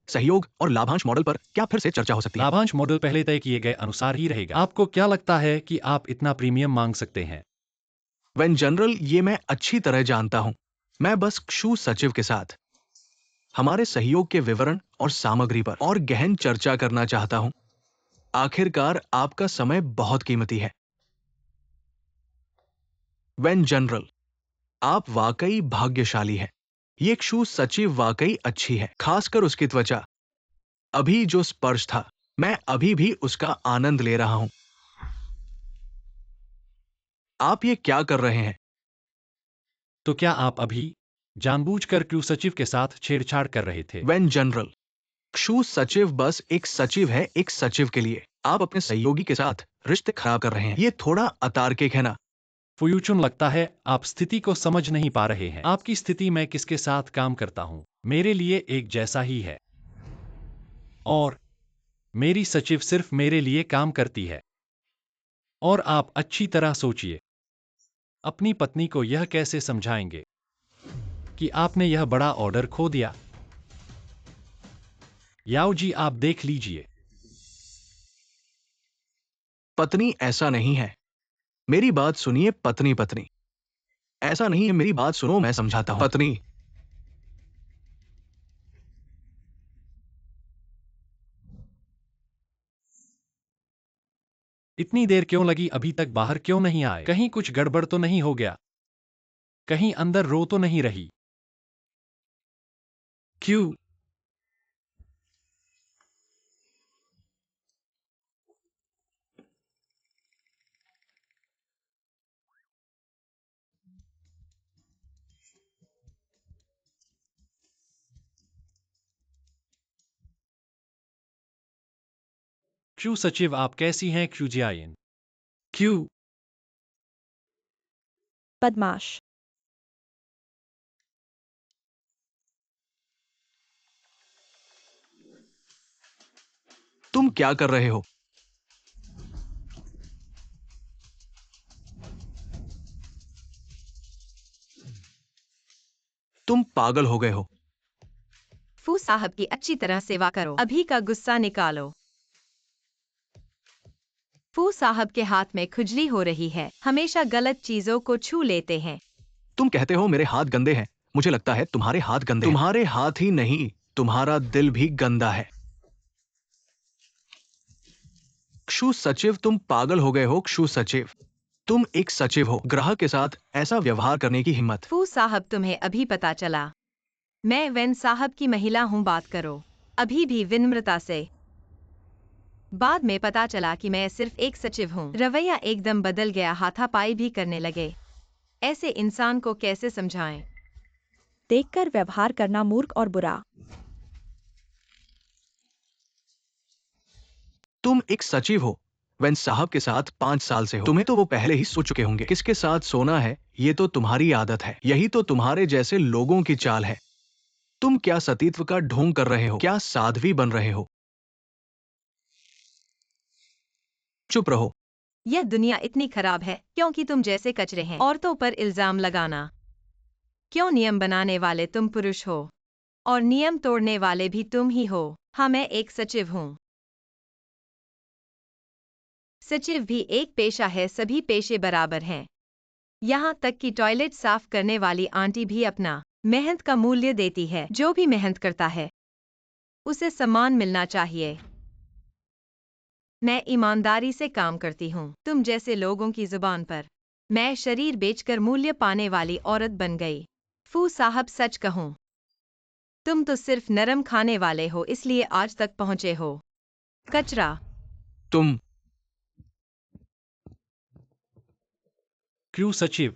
सहयोग और लाभांश मॉडल पर क्या फिर से चर्चा हो सकती है? लाभांश मॉडल पहले तय किए गए अनुसार ही रहेगा। आपको क्या लगता है कि आप इतना प्रीमियम मांग सकते हैं? वेन जनरल, ये मैं अच्छी तरह जानता हूं। मैं बस शू सचिव के साथ हमारे सहयोग के विवरण और सामग्री पर और गहन चर्चा करना चाहता हूं। आखिरकार आपका समय बहुत कीमती है। वेन जनरल, आप वाकई भाग्यशाली हैं। ये क्षु सचिव वाकई अच्छी है, खासकर उसकी त्वचा। अभी जो स्पर्श था, मैं अभी भी उसका आनंद ले रहा हूं। आप ये क्या कर रहे हैं? तो क्या आप अभी जानबूझकर क्रू सचिव के साथ छेड़छाड़ कर रहे थे? वेन जनरल, क्षु सचिव बस एक सचिव है, एक सचिव के लिए। आप अपने सहयोगी के साथ रिश्ते खराब कर रहे हैं। ये थोड़ा अतार्किक है ना? फुयूचुन, लगता है आप स्थिति को समझ नहीं पा रहे हैं। आपकी स्थिति मैं किसके साथ काम करता हूं, मेरे लिए एक जैसा ही है। और मेरी सचिव सिर्फ मेरे लिए काम करती है। और आप अच्छी तरह सोचिए, अपनी पत्नी को यह कैसे समझाएंगे कि आपने यह बड़ा ऑर्डर खो दिया? याओ जी, आप देख लीजिए। पत्नी, ऐसा नहीं है। मेरी बात सुनिए पत्नी। पत्नी, ऐसा नहीं है, मेरी बात सुनो, मैं समझाता हूं। पत्नी, इतनी देर क्यों लगी? अभी तक बाहर क्यों नहीं आए? कहीं कुछ गड़बड़ तो नहीं हो गया? कहीं अंदर रो तो नहीं रही? क्यों? क्यों सचिव, आप कैसी हैं? क्यों जियायन? क्यों? बदमाश। तुम क्या कर रहे हो? तुम पागल हो गए हो। फू साहब की अच्छी तरह सेवा करो, अभी का गुस्सा निकालो। फू साहब के हाथ में खुजली हो रही है, हमेशा गलत चीजों को छू लेते हैं। तुम कहते हो मेरे हाथ गंदे हैं। मुझे लगता है तुम्हारे हाथ गंदे हैं। तुम्हारे हाथ ही नहीं, तुम्हारा दिल भी गंदा है। क्षु सचिव, तुम पागल हो गए हो। क्षु सचिव, तुम एक सचिव हो। ग्राहक के साथ ऐसा व्यवहार करने की हिम्मत। फू साहब, तुम्हें अभी पता चला मैं वेन साहब की महिला हूँ, बात करो अभी भी विनम्रता से। बाद में पता चला कि मैं सिर्फ एक सचिव हूँ। रवैया एकदम बदल गया, हाथापाई भी करने लगे। ऐसे इंसान को कैसे समझाएं? देखकर व्यवहार करना मूर्ख और बुरा। तुम एक सचिव हो, वेन साहब के साथ 5 साल से हो। तुम्हें तो वो पहले ही सो चुके होंगे। किसके साथ सोना है, ये तो तुम्हारी आदत है। यही तो तुम्हारे जैसे लोगों की चाल है। तुम क्या सतीत्व का ढोंग कर रहे हो? क्या साध्वी बन रहे हो? चुप रहो। यह दुनिया इतनी खराब है क्योंकि तुम जैसे कचरे हैं। औरतों पर इल्जाम लगाना। क्यों? नियम बनाने वाले तुम पुरुष हो और नियम तोड़ने वाले भी तुम ही हो। हाँ, मैं एक सचिव हूँ। सचिव भी एक पेशा है, सभी पेशे बराबर हैं। यहाँ तक कि टॉयलेट साफ करने वाली आंटी भी अपना मेहनत का मूल्य देती है। जो भी मेहनत करता है उसे सम्मान मिलना चाहिए। मैं ईमानदारी से काम करती हूँ, तुम जैसे लोगों की जुबान पर। मैं शरीर बेचकर मूल्य पाने वाली औरत बन गई। फू साहब, सच कहूँ, तुम तो सिर्फ नरम खाने वाले हो, इसलिए आज तक पहुँचे हो। कचरा। तुम क्यों सचिव?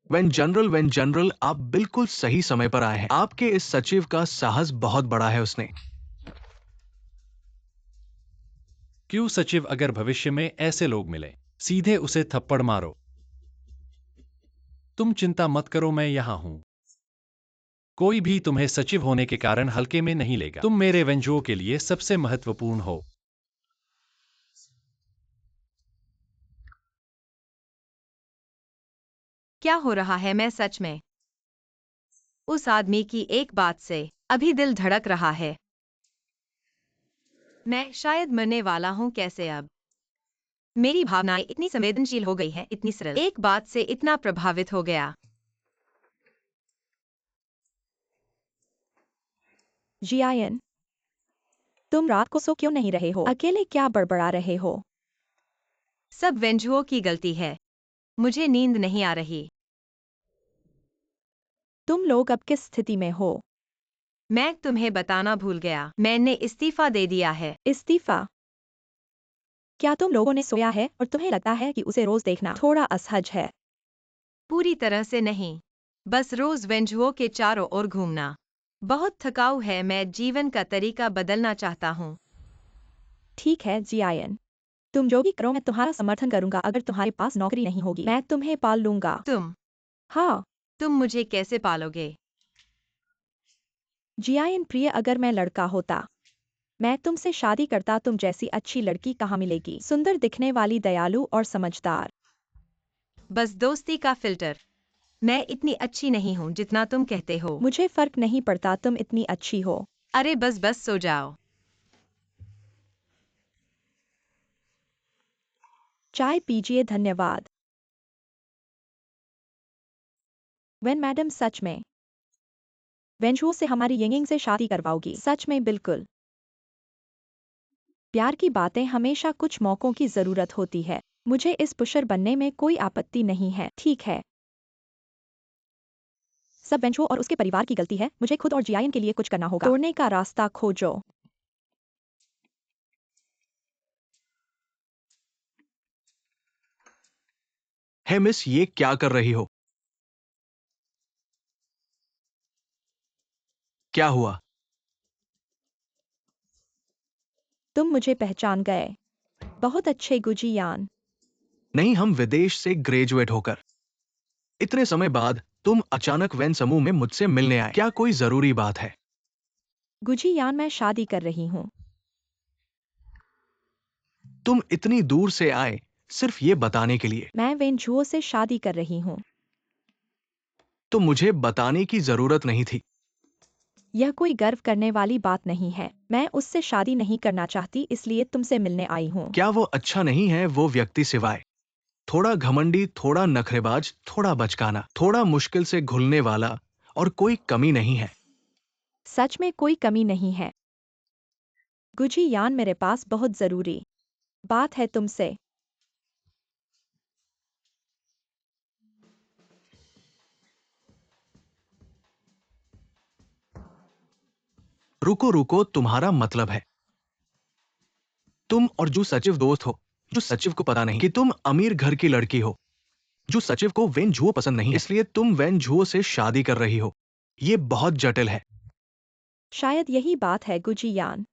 वेन जनरल, आप बिल्कुल सही समय पर आए हैं। आपके इस सचिव का साहस बहुत बड़ा है। उसने क्यों सचिव, अगर भविष्य में ऐसे लोग मिले, सीधे उसे थप्पड़ मारो। तुम चिंता मत करो, मैं यहां हूं। कोई भी तुम्हें सचिव होने के कारण हल्के में नहीं लेगा। तुम मेरे वेंजुओं के लिए सबसे महत्वपूर्ण हो। क्या हो रहा है? मैं सच में उस आदमी की एक बात से अभी दिल धड़क रहा है। मैं शायद मरने वाला हूँ। कैसे अब? मेरी भावनाएं इतनी संवेदनशील हो गई हैं, इतनी सरल, एक बात से इतना प्रभावित हो गया। जियान, तुम रात को सो क्यों नहीं रहे हो? अकेले क्या बड़बड़ा रहे हो? सब वेंजुओ की गलती है। मुझे नींद नहीं आ रही। तुम लोग अब किस स्थिति में हो? मैं तुम्हें बताना भूल गया, मैंने इस्तीफा दे दिया है। इस्तीफा? क्या तुम लोगों ने सोया है और तुम्हें लगता है कि उसे रोज देखना थोड़ा असहज है? पूरी तरह से नहीं, बस रोज वेंजुओ के चारों ओर घूमना बहुत थकाऊ है। मैं जीवन का तरीका बदलना चाहता हूँ। ठीक है जियान, तुम जो भी करो मैं तुम्हारा समर्थन करूंगा। अगर तुम्हारे पास नौकरी नहीं होगी मैं तुम्हें पाल लूंगा। हाँ तुम मुझे कैसे पालोगे? जियान प्रिय, अगर मैं लड़का होता मैं तुमसे शादी करता। तुम जैसी अच्छी लड़की कहाँ मिलेगी? सुंदर दिखने वाली, दयालु और समझदार। बस दोस्ती का फिल्टर। मैं इतनी अच्छी नहीं हूँ जितना तुम कहते हो। मुझे फर्क नहीं पड़ता, तुम इतनी अच्छी हो। अरे बस बस सो जाओ। चाय पीजिए, धन्यवाद। वेन मैडम, सच में वेंजुओ से हमारी यिंगिंग से शादी करवाओगी? सच में? बिल्कुल। प्यार की बातें हमेशा कुछ मौकों की जरूरत होती है। मुझे इस पुशर बनने में कोई आपत्ति नहीं है। ठीक है, सब वेंजुओ और उसके परिवार की गलती है। मुझे खुद और जियान के लिए कुछ करना होगा। तोड़ने का रास्ता खोजो। है मिस, ये क्या कर रही हो? क्या हुआ? तुम मुझे पहचान गए? बहुत अच्छे गुजियान। नहीं, हम विदेश से ग्रेजुएट होकर इतने समय बाद तुम अचानक वैन समूह में मुझसे मिलने आए। क्या कोई जरूरी बात है? गुजियान, मैं शादी कर रही हूँ। तुम इतनी दूर से आए सिर्फ ये बताने के लिए? मैं वेंजुओ से शादी कर रही हूँ। तो मुझे बताने की जरूरत नहीं थी। यह कोई गर्व करने वाली बात नहीं है। मैं उससे शादी नहीं करना चाहती, इसलिए तुमसे मिलने आई हूँ। क्या वो अच्छा नहीं है? वो व्यक्ति सिवाय थोड़ा घमंडी, थोड़ा नखरेबाज, थोड़ा बचकाना, थोड़ा मुश्किल से घुलने वाला, और कोई कमी नहीं है। सच में कोई कमी नहीं है गुजियान, मेरे पास बहुत जरूरी बात है तुमसे। रुको रुको, तुम्हारा मतलब है तुम और जो सचिव दोस्त हो? जो सचिव को पता नहीं कि तुम अमीर घर की लड़की हो? जो सचिव को वेन झुओ पसंद नहीं है, इसलिए तुम वेन झुओ से शादी कर रही हो? ये बहुत जटिल है। शायद यही बात है गुजियान।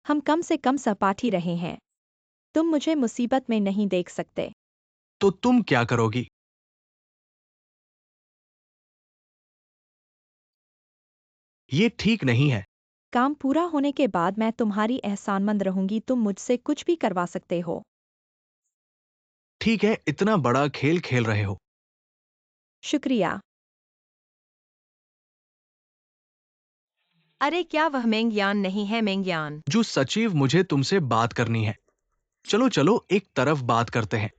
हम कम से कम सहपाठी रहे हैं। तुम मुझे मुसीबत में नहीं देख सकते। तो तुम क्या करोगी? ये ठीक नहीं है। काम पूरा होने के बाद मैं तुम्हारी एहसानमंद रहूंगी। तुम मुझसे कुछ भी करवा सकते हो। ठीक है, इतना बड़ा खेल खेल रहे हो। शुक्रिया। अरे क्या वह मेंगयान नहीं है? मेंगयान, जो सचिव, मुझे तुमसे बात करनी है। चलो चलो, एक तरफ बात करते हैं।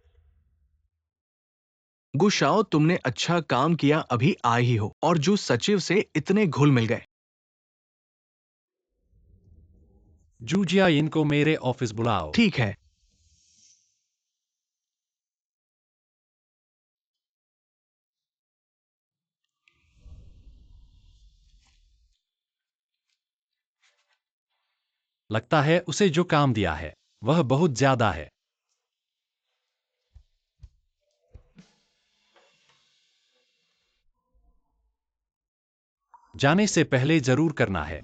गुशाओ, तुमने अच्छा काम किया, अभी आए ही हो, और जो सचिव से इतने घुल मिल गए। जूजिया, इनको मेरे ऑफिस बुलाओ। ठीक है। लगता है उसे जो काम दिया है वह बहुत ज्यादा है। जाने से पहले जरूर करना है।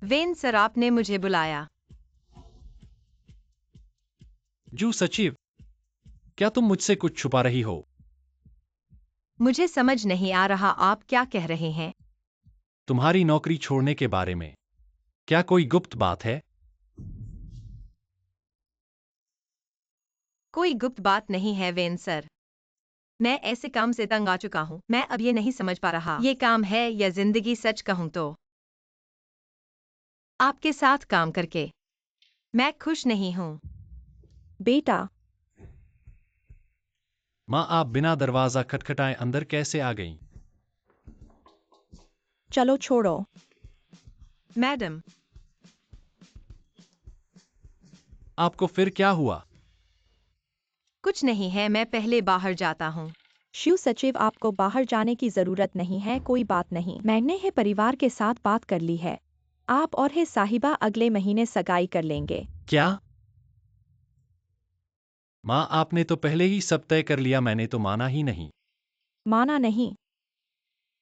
वेन सर, आपने मुझे बुलाया। जू सचिव, क्या तुम मुझसे कुछ छुपा रही हो? मुझे समझ नहीं आ रहा आप क्या कह रहे हैं। तुम्हारी नौकरी छोड़ने के बारे में क्या कोई गुप्त बात है? कोई गुप्त बात नहीं है वेन सर। मैं ऐसे काम से तंग आ चुका हूँ। मैं अब ये नहीं समझ पा रहा ये काम है या जिंदगी। सच कहूँ तो आपके साथ काम करके मैं खुश नहीं हूँ। बेटा, माँ, आप बिना दरवाजा खटखटाए अंदर कैसे आ गईं? चलो छोड़ो। मैडम, आपको फिर क्या हुआ? कुछ नहीं है, मैं पहले बाहर जाता हूँ। शिव सचिव, आपको बाहर जाने की जरूरत नहीं है, कोई बात नहीं। मैंने है परिवार के साथ बात कर ली है। आप और है साहिबा अगले महीने सगाई कर लेंगे। क्या? माँ, आपने तो पहले ही सब तय कर लिया, मैंने तो माना ही नहीं। माना नहीं?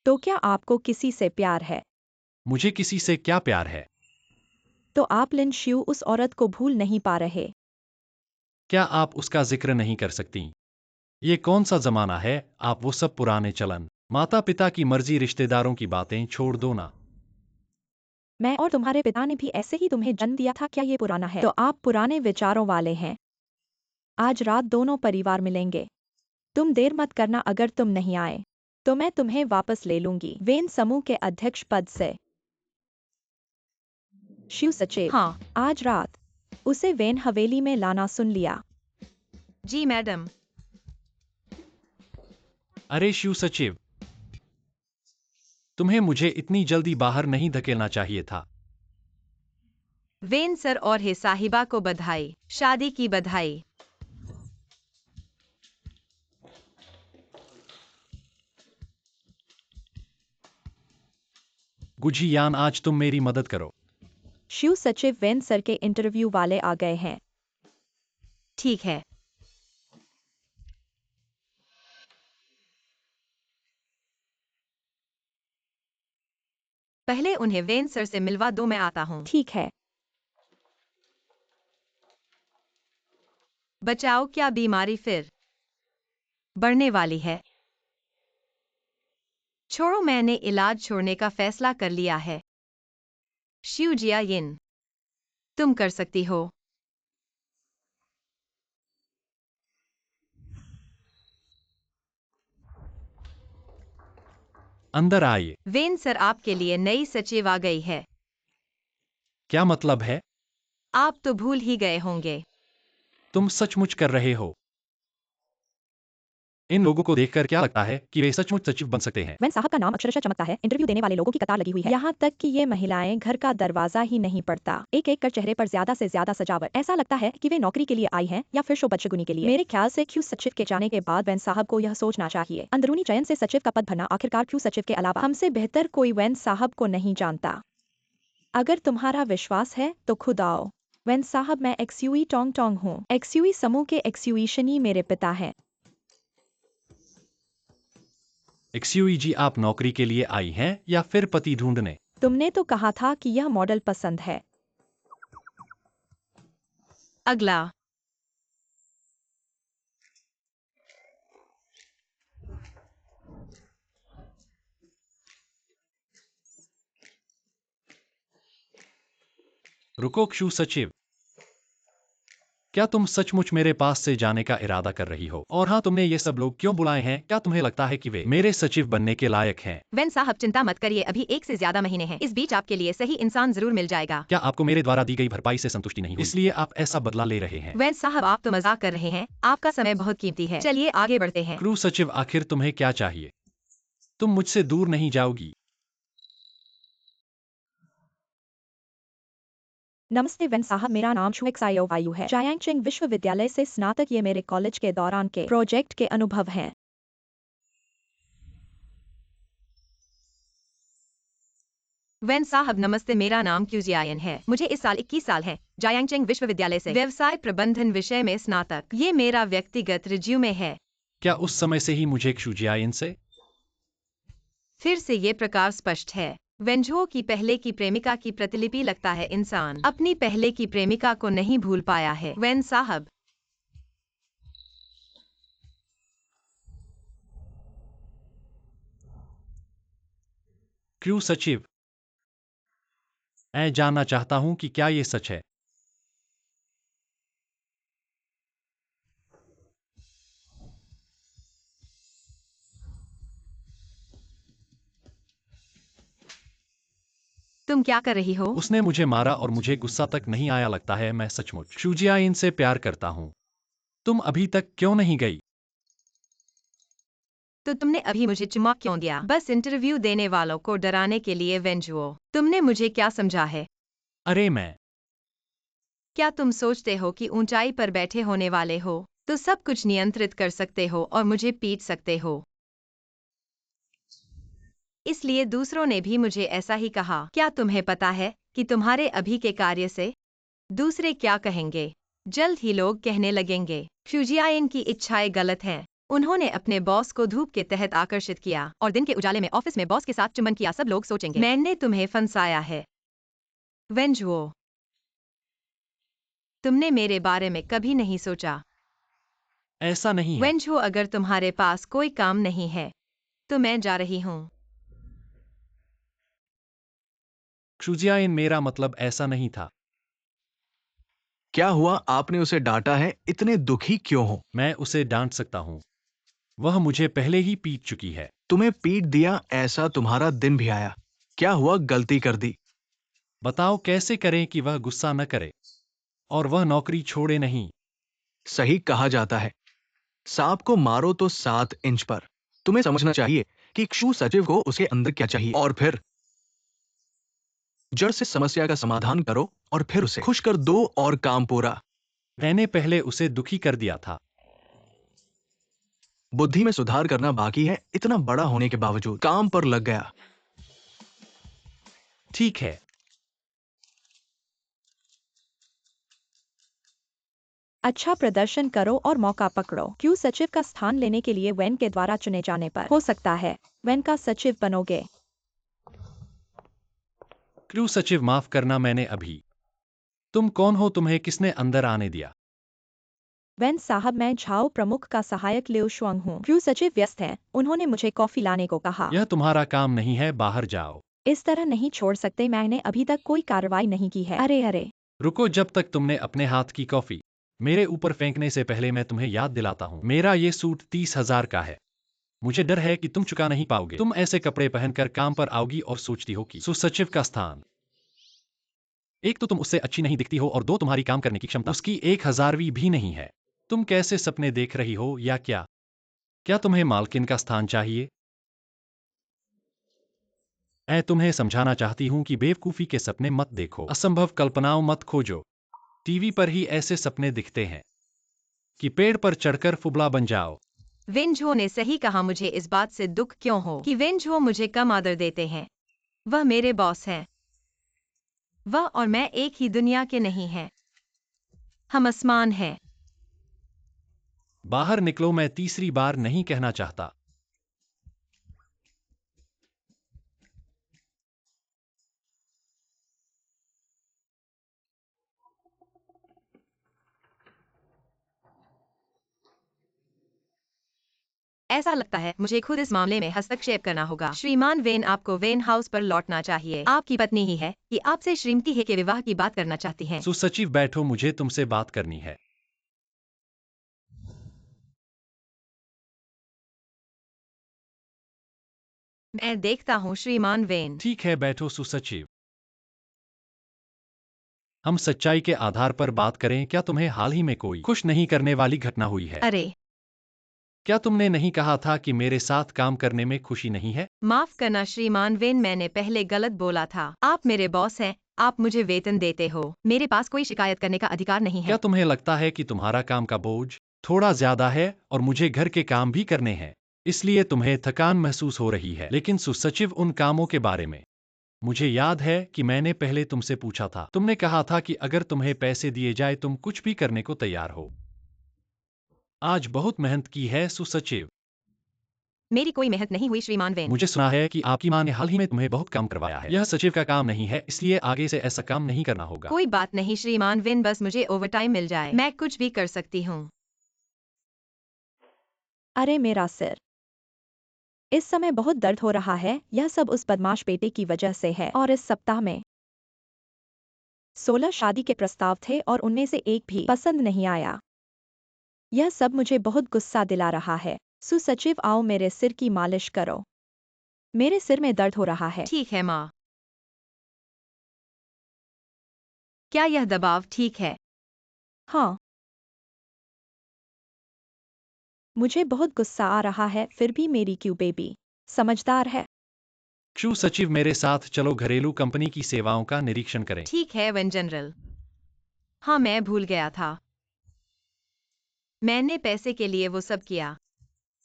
तो क्या आपको किसी से प्यार है? मुझे किसी से क्या प्यार है? तो आप लिन शिव उस औरत को भूल नहीं पा रहे? क्या आप उसका जिक्र नहीं कर सकती? ये कौन सा जमाना है, आप वो सब पुराने चलन, माता पिता की मर्जी, रिश्तेदारों की बातें छोड़ दो ना। मैं और तुम्हारे पिता ने भी ऐसे ही तुम्हें जन्म दिया था, क्या ये पुराना है? तो आप पुराने विचारों वाले हैं। आज रात दोनों परिवार मिलेंगे। तुम देर मत करना, अगर तुम नहीं आए तो मैं तुम्हें वापस ले लूंगी वेन समूह के अध्यक्ष पद से। शिव सचिव, हाँ। आज रात उसे वेन हवेली में लाना, सुन लिया? जी मैडम। अरे शिव सचिव, तुम्हें मुझे इतनी जल्दी बाहर नहीं धकेलना चाहिए था। वेन सर और हे साहिबा को बधाई, शादी की बधाई। गुझियान, आज तुम मेरी मदद करो। शिव सचिव, वेन सर के इंटरव्यू वाले आ गए हैं। ठीक है। पहले उन्हें वेन सर से मिलवा दो, मैं आता हूँ। ठीक है। बचाओ, क्या बीमारी फिर बढ़ने वाली है? छोड़ो, मैंने इलाज छोड़ने का फैसला कर लिया है। शिव जियायिन, तुम कर सकती हो। अंदर आइए। वेन सर, आपके लिए नई सचिव आ गई है। क्या मतलब है? आप तो भूल ही गए होंगे। तुम सचमुच कर रहे हो? इन लोगों को देखकर क्या लगता है कि वे सचमुच सचिव बन सकते हैं? वेन साहब का नाम अक्षरशः चमकता है, इंटरव्यू देने वाले लोगों की कतार लगी हुई है। यहाँ तक कि ये महिलाएं घर का दरवाजा ही नहीं पड़ता, एक एक कर चेहरे पर ज्यादा से ज्यादा सजावट। ऐसा लगता है कि वे नौकरी के लिए आई हैं या फिर शो बदशगुनी के लिए। मेरे ख्याल से क्यू सचिव के जाने के बाद वेन साहब को यह सोचना चाहिए, अंदरूनी चयन से सचिव का पद भरना। आखिरकार क्यू सचिव के अलावा हमसे बेहतर कोई वेन साहब को नहीं जानता। अगर तुम्हारा विश्वास है तो खुद आओ। वेन साहब, मैं एक्सयूई टोंग टोंग हूँ। एक्सयूई समूह के एक्सयूईशनी मेरे पिता हैं। एक्सयूई जी, आप नौकरी के लिए आई हैं या फिर पति ढूंढने? तुमने तो कहा था कि यह मॉडल पसंद है। अगला। रुको क्षु सचिव, क्या तुम सचमुच मेरे पास से जाने का इरादा कर रही हो? और हाँ, तुमने ये सब लोग क्यों बुलाए हैं? क्या तुम्हें लगता है कि वे मेरे सचिव बनने के लायक हैं? वेन साहब, चिंता मत करिए, अभी 1 से ज्यादा महीने हैं, इस बीच आपके लिए सही इंसान जरूर मिल जाएगा। क्या आपको मेरे द्वारा दी गई भरपाई से संतुष्टि नहीं हुई, इसलिए आप ऐसा बदला ले रहे हैं? वेन साहब, आप तो मजाक कर रहे हैं, आपका समय बहुत कीमती है। चलिए आगे बढ़ते हैं। क्रू सचिव, आखिर तुम्हें क्या चाहिए? तुम मुझसे दूर नहीं जाओगी। नमस्ते वेन साहब, मेरा नाम छुएक्सायो वायु है, चायांगचेंग विश्वविद्यालय से स्नातक। ये मेरे कॉलेज के दौरान के प्रोजेक्ट के अनुभव हैं। वेन साहब नमस्ते, मेरा नाम क्यूजियायन है, मुझे इस साल 21 साल है, जायांगचेंग विश्वविद्यालय से व्यवसाय प्रबंधन विषय में स्नातक। ये मेरा व्यक्तिगत रिज्यूमे है। क्या उस समय से ही मुझे क्षुजियायन से? फिर से ये प्रकार स्पष्ट है। वेंझो की पहले की प्रेमिका की प्रतिलिपि। लगता है इंसान अपनी पहले की प्रेमिका को नहीं भूल पाया है। वेन साहब, क्रू सचिव, मैं जानना चाहता हूं कि क्या ये सच है? तुम क्या कर रही हो? उसने मुझे मारा और मुझे गुस्सा तक नहीं आया। लगता है मैं सचमुच क्षुजियायन से प्यार करता हूं। तुम अभी तक क्यों नहीं गई? तो तुमने अभी मुझे चुम्मा क्यों दिया? बस इंटरव्यू देने वालों को डराने के लिए वेंजुओ। तुमने मुझे क्या समझा है? अरे मैं क्या तुम सोचते हो कि ऊंचाई पर बैठे होने वाले हो तो सब कुछ नियंत्रित कर सकते हो और मुझे पीट सकते हो? इसलिए दूसरों ने भी मुझे ऐसा ही कहा। क्या तुम्हें पता है कि तुम्हारे अभी के कार्य से दूसरे क्या कहेंगे? जल्द ही लोग कहने लगेंगे फ्यूजियाइन की इच्छाएं गलत हैं। उन्होंने अपने बॉस को धूप के तहत आकर्षित किया और दिन के उजाले में ऑफिस में बॉस के साथ चुम्बन किया। सब लोग सोचेंगे मैंने तुम्हें फंसाया है। वेंजुओ, तुमने मेरे बारे में कभी नहीं सोचा। ऐसा नहीं है। वेंजुओ, अगर तुम्हारे पास कोई काम नहीं है तो मैं जा रही हूँ। शुजियाइन, मेरा मतलब ऐसा नहीं था। क्या हुआ? आपने उसे डांटा है? इतने दुखी क्यों हो? मैं उसे डांट सकता हूँ, वह मुझे पहले ही पीट चुकी है। तुम्हें पीट दिया, ऐसा तुम्हारा दिन भी आया। क्या हुआ? गलती कर दी। बताओ कैसे करें कि वह गुस्सा न करे और वह नौकरी छोड़े नहीं। सही कहा जाता है, सांप को मारो तो 7 इंच पर। तुम्हें समझना चाहिए कि क्षु सचिव को उसके अंदर क्या चाहिए और फिर जड़ से समस्या का समाधान करो और फिर उसे खुश कर दो और काम पूरा। मैंने पहले उसे दुखी कर दिया था। बुद्धि में सुधार करना बाकी है। इतना बड़ा होने के बावजूद काम पर लग गया। ठीक है, अच्छा प्रदर्शन करो और मौका पकड़ो। क्यों सचिव का स्थान लेने के लिए वेन के द्वारा चुने जाने पर हो सकता है वेन का सचिव बनोगे। क्रू सचिव, माफ करना, मैंने अभी। तुम कौन हो? तुम्हें किसने अंदर आने दिया? वेन साहब, मैं झाओ प्रमुख का सहायक लिउ शुआंग हूँ। क्यों सचिव व्यस्त हैं, उन्होंने मुझे कॉफी लाने को कहा। यह तुम्हारा काम नहीं है, बाहर जाओ। इस तरह नहीं छोड़ सकते, मैंने अभी तक कोई कार्रवाई नहीं की है। अरे अरे, रुको, जब तक तुमने अपने हाथ की कॉफी मेरे ऊपर फेंकने से पहले मैं तुम्हें याद दिलाता हूँ, मेरा ये सूट 30,000 का है। मुझे डर है कि तुम चुका नहीं पाओगे। तुम ऐसे कपड़े पहनकर काम पर आओगी और सोचती हो कि सुसचिव का स्थान। एक तो तुम उससे अच्छी नहीं दिखती हो और दो, तुम्हारी काम करने की क्षमता उसकी 1,000वीं भी नहीं है। तुम कैसे सपने देख रही हो? या क्या तुम्हें मालकिन का स्थान चाहिए? मैं तुम्हें समझाना चाहती हूँ कि बेवकूफी के सपने मत देखो, असंभव कल्पनाओं मत खोजो। टीवी पर ही ऐसे सपने दिखते हैं कि पेड़ पर चढ़कर फुबला बन जाओ। वेंझो ने सही कहा। मुझे इस बात से दुख क्यों हो कि वेंझो मुझे कम आदर देते हैं। वह मेरे बॉस हैं। वह और मैं एक ही दुनिया के नहीं हैं। हम असमान हैं। बाहर निकलो, मैं तीसरी बार नहीं कहना चाहता। ऐसा लगता है मुझे खुद इस मामले में हस्तक्षेप करना होगा। श्रीमान वेन, आपको वेन हाउस पर लौटना चाहिए। आपकी पत्नी ही है कि आपसे श्रीमती है के विवाह की बात करना चाहती हैं। सुसचिव बैठो, मुझे तुमसे बात करनी है। मैं देखता हूँ श्रीमान वेन। ठीक है, बैठो सुसचिव। हम सच्चाई के आधार पर बात करें। क्या तुम्हें हाल ही में कोई खुश नहीं करने वाली घटना हुई है? अरे, क्या तुमने नहीं कहा था कि मेरे साथ काम करने में खुशी नहीं है? माफ करना श्रीमान वेन, मैंने पहले गलत बोला था। आप मेरे बॉस हैं, आप मुझे वेतन देते हो। मेरे पास कोई शिकायत करने का अधिकार नहीं क्या है। तुम्हें लगता है कि तुम्हारा काम का बोझ थोड़ा ज्यादा है और मुझे घर के काम भी करने हैं, इसलिए तुम्हें थकान महसूस हो रही है? लेकिन सुसचिव, उन कामों के बारे में मुझे याद है कि मैंने पहले तुमसे पूछा था। तुमने कहा था कि अगर तुम्हें पैसे दिए जाए तुम कुछ भी करने को तैयार हो। आज बहुत मेहनत की है सुसचिव। मेरी कोई मेहनत नहीं हुई श्रीमान वेन। मुझे सुना है कि आपकी मां ने हाल ही में तुम्हें बहुत काम करवाया है। यह सचिव का काम नहीं है, इसलिए आगे से ऐसा काम नहीं करना होगा। कोई बात नहीं श्रीमान वेन, बस मुझे ओवरटाइम मिल जाए, मैं कुछ भी कर सकती हूँ। अरे मेरा सिर, इस समय बहुत दर्द हो रहा है। यह सब उस बदमाश बेटे की वजह से है। और इस सप्ताह में 16 शादी के प्रस्ताव थे और उनमें से एक भी पसंद नहीं आया। यह सब मुझे बहुत गुस्सा दिला रहा है। सुसचिव, आओ मेरे सिर की मालिश करो। मेरे सिर में दर्द हो रहा है। ठीक है माँ। क्या यह दबाव ठीक है? हाँ, मुझे बहुत गुस्सा आ रहा है, फिर भी मेरी क्यू बेबी समझदार है। क्रू सचिव मेरे साथ चलो घरेलू कंपनी की सेवाओं का निरीक्षण करें। ठीक है वन जनरल। हाँ, मैं भूल गया था। मैंने पैसे के लिए वो सब किया।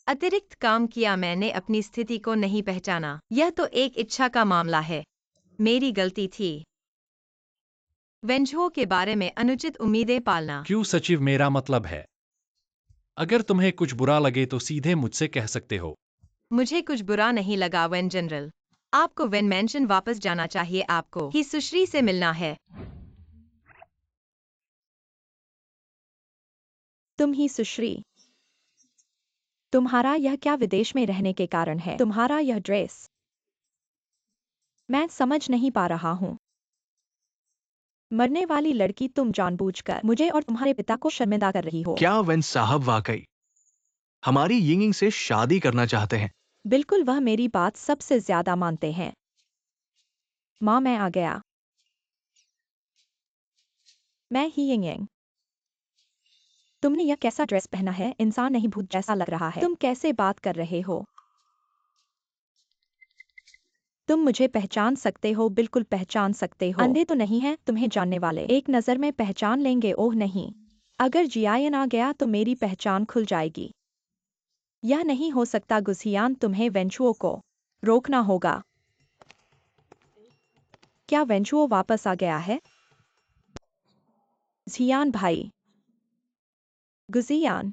अतिरिक्त काम किया, मैंने अपनी स्थिति को नहीं पहचाना। यह तो एक इच्छा का मामला है। मेरी गलती थी। वेंझो के बारे में अनुचित उम्मीदें पालना। क्रू सचिव मेरा मतलब है, अगर तुम्हें कुछ बुरा लगे तो सीधे मुझसे कह सकते हो। मुझे कुछ बुरा नहीं लगा वन जनरल। आपको वेन मैंशन वापस जाना चाहिए, आपको ही सुश्री से मिलना है। तुम ही सुश्री। तुम्हारा यह क्या विदेश में रहने के कारण है? तुम्हारा यह ड्रेस मैं समझ नहीं पा रहा हूँ। मरने वाली लड़की, तुम जानबूझकर मुझे और तुम्हारे पिता को शर्मिंदा कर रही हो। क्या वेन साहब वाकई हमारी यिंगिंग से शादी करना चाहते हैं? बिल्कुल, वह मेरी बात सबसे ज्यादा मानते हैं। माँ, मैं आ गया। मैं ही यिंग। तुमने यह कैसा ड्रेस पहना है? इंसान नहीं, भूत जैसा लग रहा है। तुम कैसे बात कर रहे हो? तुम मुझे पहचान सकते हो, बिल्कुल पहचान सकते हो। अंधे तो नहीं हैं, तुम्हें जानने वाले एक नज़र में पहचान लेंगे। ओह नहीं, अगर जियान आ गया तो मेरी पहचान खुल जाएगी। यह नहीं हो सकता गुसियान, तुम्हें वेंचुओ को रोकना होगा। क्या वेंचुओ वापस आ गया है? जियान भाई। गुसियान,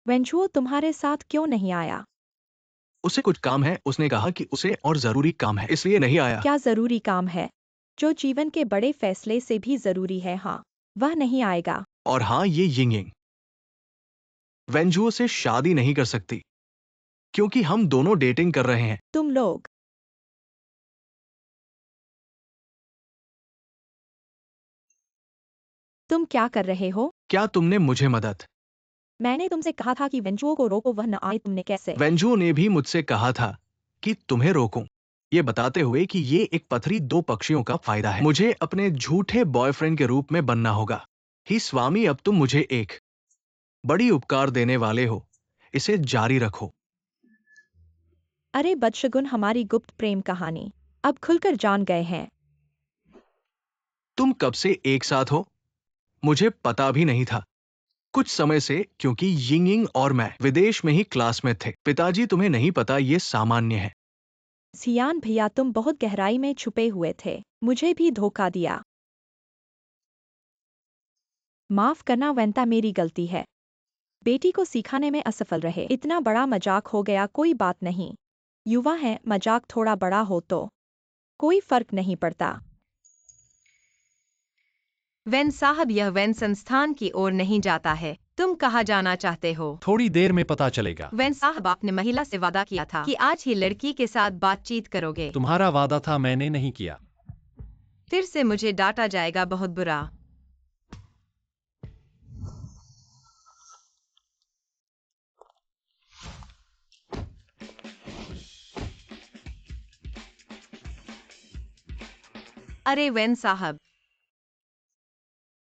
वेंचुओ तुम्हारे साथ क्यों नहीं आया? उसे कुछ काम है, उसने कहा कि उसे और जरूरी काम है, इसलिए नहीं आया। क्या जरूरी काम है? जो जीवन के बड़े फैसले से भी जरूरी है। हाँ, वह नहीं आएगा। और हाँ, ये यिंगिंग वेंजुओ से शादी नहीं कर सकती क्योंकि हम दोनों डेटिंग कर रहे हैं। तुम लोग तुम क्या कर रहे हो? क्या तुमने मुझे मदद? मैंने तुमसे कहा था कि वेंचुओ को रोको, वह न आए। तुमने कैसे? वेंजुओ ने भी मुझसे कहा था कि तुम्हें रोकूं, ये बताते हुए कि ये एक पथरी दो पक्षियों का फायदा है। मुझे अपने झूठे बॉयफ्रेंड के रूप में बनना होगा। ही स्वामी, अब तुम मुझे एक बड़ी उपकार देने वाले हो, इसे जारी रखो। अरे बदशगुन, हमारी गुप्त प्रेम कहानी अब खुलकर जान गए हैं। तुम कब से एक साथ हो? मुझे पता भी नहीं था कुछ समय से, क्योंकि यिंगिंग और मैं विदेश में ही क्लास में थे। पिताजी, तुम्हें नहीं पता, ये सामान्य है। जियान भैया, तुम बहुत गहराई में छुपे हुए थे, मुझे भी धोखा दिया। माफ करना वेंता, मेरी गलती है। बेटी को सिखाने में असफल रहे। इतना बड़ा मजाक हो गया, कोई बात नहीं। युवा है, मजाक थोड़ा बड़ा हो तो कोई फर्क नहीं पड़ता। वेन साहब, यह वेन संस्थान की ओर नहीं जाता है। तुम कहाँ जाना चाहते हो? थोड़ी देर में पता चलेगा। वेन साहब, आपने महिला से वादा किया था कि आज ही लड़की के साथ बातचीत करोगे। तुम्हारा वादा था, मैंने नहीं किया। फिर से मुझे डांटा जाएगा, बहुत बुरा। अरे वेन साहब,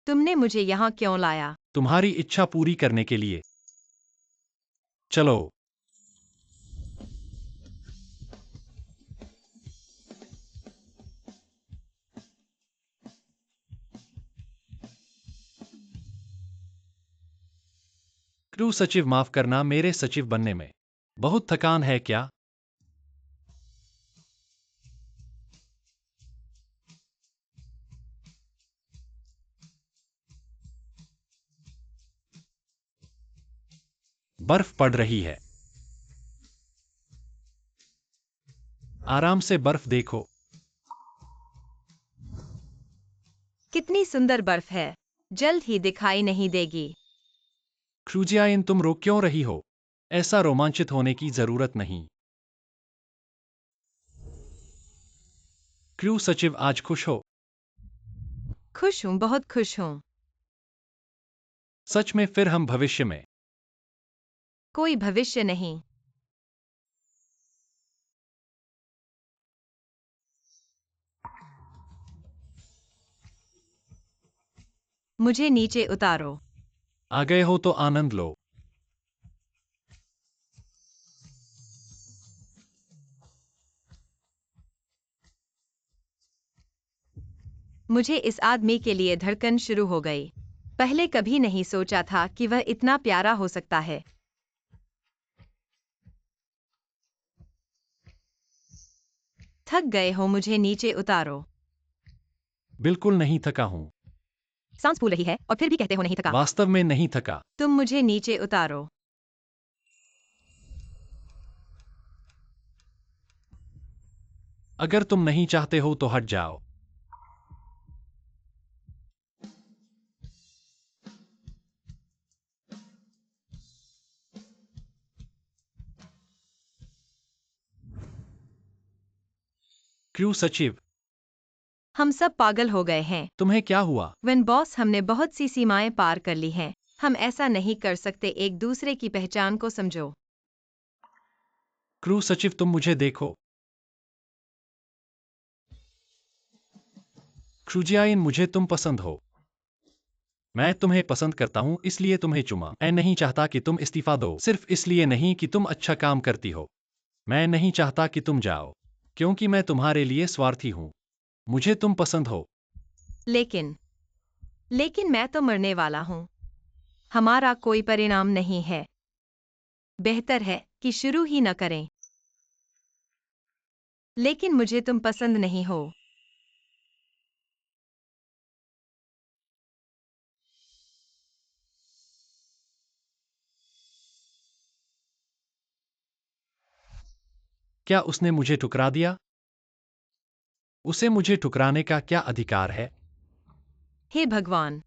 तुमने मुझे यहाँ क्यों लाया? तुम्हारी इच्छा पूरी करने के लिए। चलो। क्रू सचिव, माफ करना, मेरे सचिव बनने में बहुत थकान है क्या? बर्फ पड़ रही है। आराम से बर्फ देखो। कितनी सुंदर बर्फ है, जल्द ही दिखाई नहीं देगी। क्रूजियाइन, तुम रो क्यों रही हो? ऐसा रोमांचित होने की जरूरत नहीं। क्रू सचिव, आज खुश हो? खुश हूँ, बहुत खुश हूँ। सच में? फिर हम भविष्य में कोई भविष्य नहीं। मुझे नीचे उतारो। आ गए हो तो आनंद लो। मुझे इस आदमी के लिए धड़कन शुरू हो गई। पहले कभी नहीं सोचा था कि वह इतना प्यारा हो सकता है। थक गए हो, मुझे नीचे उतारो। बिल्कुल नहीं थका हूँ। सांस फूल रही है और फिर भी कहते हो नहीं थका। वास्तव में नहीं थका। तुम मुझे नीचे उतारो। अगर तुम नहीं चाहते हो तो हट जाओ। क्यों सचिव? हम सब पागल हो गए हैं। तुम्हें क्या हुआ? वन बॉस, हमने बहुत सी सीमाएं पार कर ली हैं। हम ऐसा नहीं कर सकते। एक दूसरे की पहचान को समझो। क्रू सचिव, तुम मुझे देखो। क्रूजियाइन, मुझे तुम पसंद हो। मैं तुम्हें पसंद करता हूं, इसलिए तुम्हें चुमा। मैं नहीं चाहता कि तुम इस्तीफा दो, सिर्फ इसलिए नहीं कि तुम अच्छा काम करती हो। मैं नहीं चाहता कि तुम जाओ, क्योंकि मैं तुम्हारे लिए स्वार्थी हूं। मुझे तुम पसंद हो। लेकिन लेकिन मैं तो मरने वाला हूँ। हमारा कोई परिणाम नहीं है। बेहतर है कि शुरू ही न करें। लेकिन मुझे तुम पसंद नहीं हो। क्या उसने मुझे ठुकरा दिया? उसे मुझे ठुकराने का क्या अधिकार है? हे भगवान,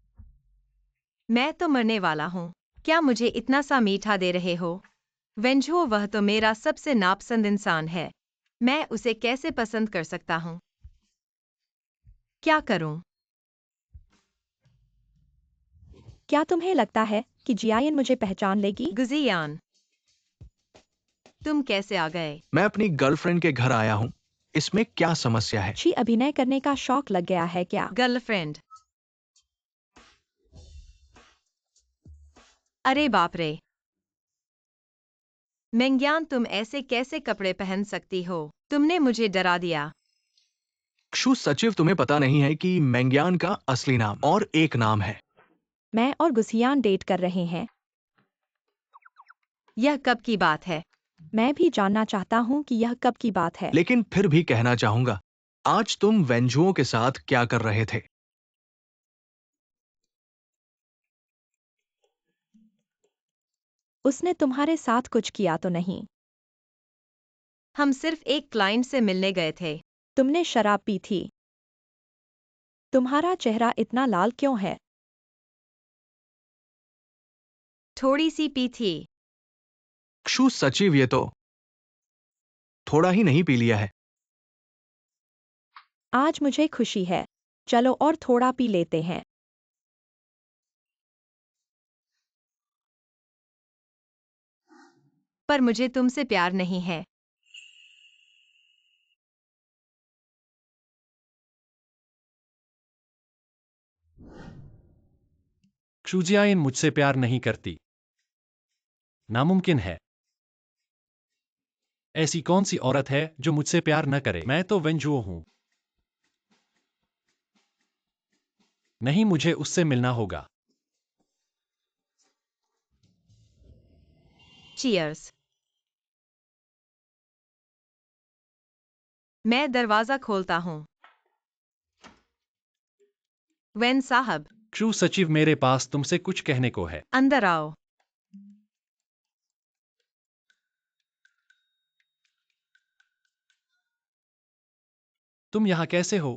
मैं तो मरने वाला हूँ। क्या मुझे इतना सा मीठा दे रहे हो? वेंझो, वह तो मेरा सबसे नापसंद इंसान है। मैं उसे कैसे पसंद कर सकता हूँ? क्या करूं? क्या तुम्हें लगता है कि जियान मुझे पहचान लेगी? गुजियान, तुम कैसे आ गए? मैं अपनी गर्लफ्रेंड के घर आया हूँ। इसमें क्या समस्या है? अच्छी अभिनय करने का शौक लग गया है क्या? गर्लफ्रेंड? अरे बाप रे! मेंग्यान, तुम ऐसे कैसे कपड़े पहन सकती हो? तुमने मुझे डरा दिया। क्षु सचिव, तुम्हें पता नहीं है कि मेंग्यान का असली नाम और एक नाम है। मैं और गुसियान डेट कर रहे हैं। यह कब की बात है? मैं भी जानना चाहता हूँ कि यह कब की बात है। लेकिन फिर भी कहना चाहूंगा, आज तुम वेंजुओं के साथ क्या कर रहे थे? उसने तुम्हारे साथ कुछ किया तो नहीं? हम सिर्फ एक क्लाइंट से मिलने गए थे। तुमने शराब पी थी? तुम्हारा चेहरा इतना लाल क्यों है? थोड़ी सी पी थी। क्षु सचिव, ये तो थोड़ा ही नहीं पी लिया है। आज मुझे खुशी है। चलो और थोड़ा पी लेते हैं। पर मुझे तुमसे प्यार नहीं है। क्रूजियाइन मुझसे प्यार नहीं करती। नामुमकिन है। ऐसी कौन सी औरत है जो मुझसे प्यार न करे? मैं तो वेंजुओ हूं। नहीं, मुझे उससे मिलना होगा। चीयर्स। मैं दरवाजा खोलता हूँ। वेन साहब, क्रू सचिव, मेरे पास तुमसे कुछ कहने को है। अंदर आओ। तुम यहाँ कैसे हो?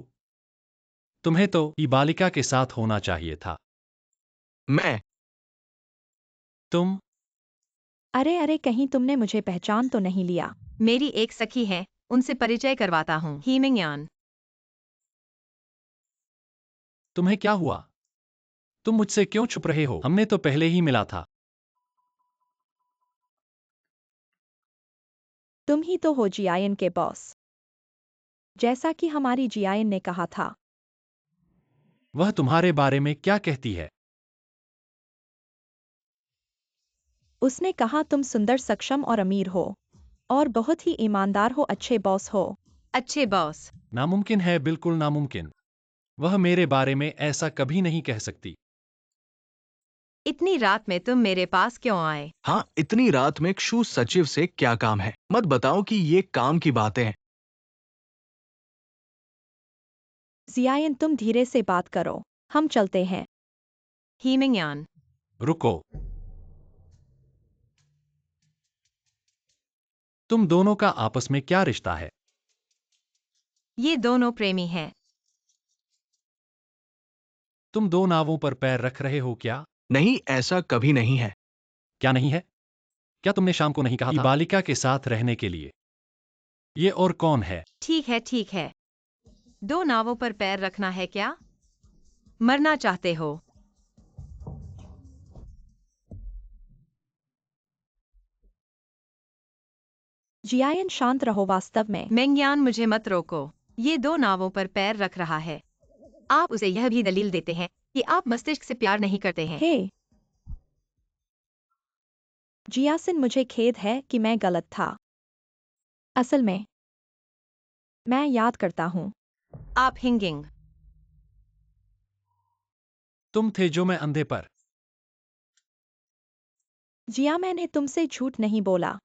तुम्हें तो ई बालिका के साथ होना चाहिए था। मैं तुम अरे अरे, कहीं तुमने मुझे पहचान तो नहीं लिया? मेरी एक सखी है, उनसे परिचय करवाता हूँ। हीमिंगयान। तुम्हें क्या हुआ? तुम मुझसे क्यों छुप रहे हो? हमने तो पहले ही मिला था। तुम ही तो हो जियान के बॉस, जैसा कि हमारी जियान ने कहा था। वह तुम्हारे बारे में क्या कहती है? उसने कहा तुम सुंदर, सक्षम और अमीर हो और बहुत ही ईमानदार हो, अच्छे बॉस हो। अच्छे बॉस। नामुमकिन है, बिल्कुल नामुमकिन। वह मेरे बारे में ऐसा कभी नहीं कह सकती। इतनी रात में तुम मेरे पास क्यों आए? हाँ, इतनी रात में क्षु सचिव से क्या काम है? मत बताओ कि ये काम की बातें हैं। जियान, तुम धीरे से बात करो, हम चलते हैं। हीमिंगयान। रुको। तुम दोनों का आपस में क्या रिश्ता है? ये दोनों प्रेमी हैं। तुम दो नावों पर पैर रख रहे हो क्या? नहीं, ऐसा कभी नहीं है। क्या नहीं है? क्या तुमने शाम को नहीं कहा था बालिका के साथ रहने के लिए? ये और कौन है? ठीक है, ठीक है। दो नावों पर पैर रखना है क्या? मरना चाहते हो? जियान, शांत रहो, वास्तव में। मेंग्यान, मुझे मत रोको। ये दो नावों पर पैर रख रहा है। आप उसे यह भी दलील देते हैं कि आप मस्तिष्क से प्यार नहीं करते हैं। हे जियासिन, मुझे खेद है कि मैं गलत था। असल में मैं याद करता हूँ। आप हिंगिंग। तुम थे जो मैं अंधे पर। जिया, मैंने तुमसे झूठ नहीं बोला।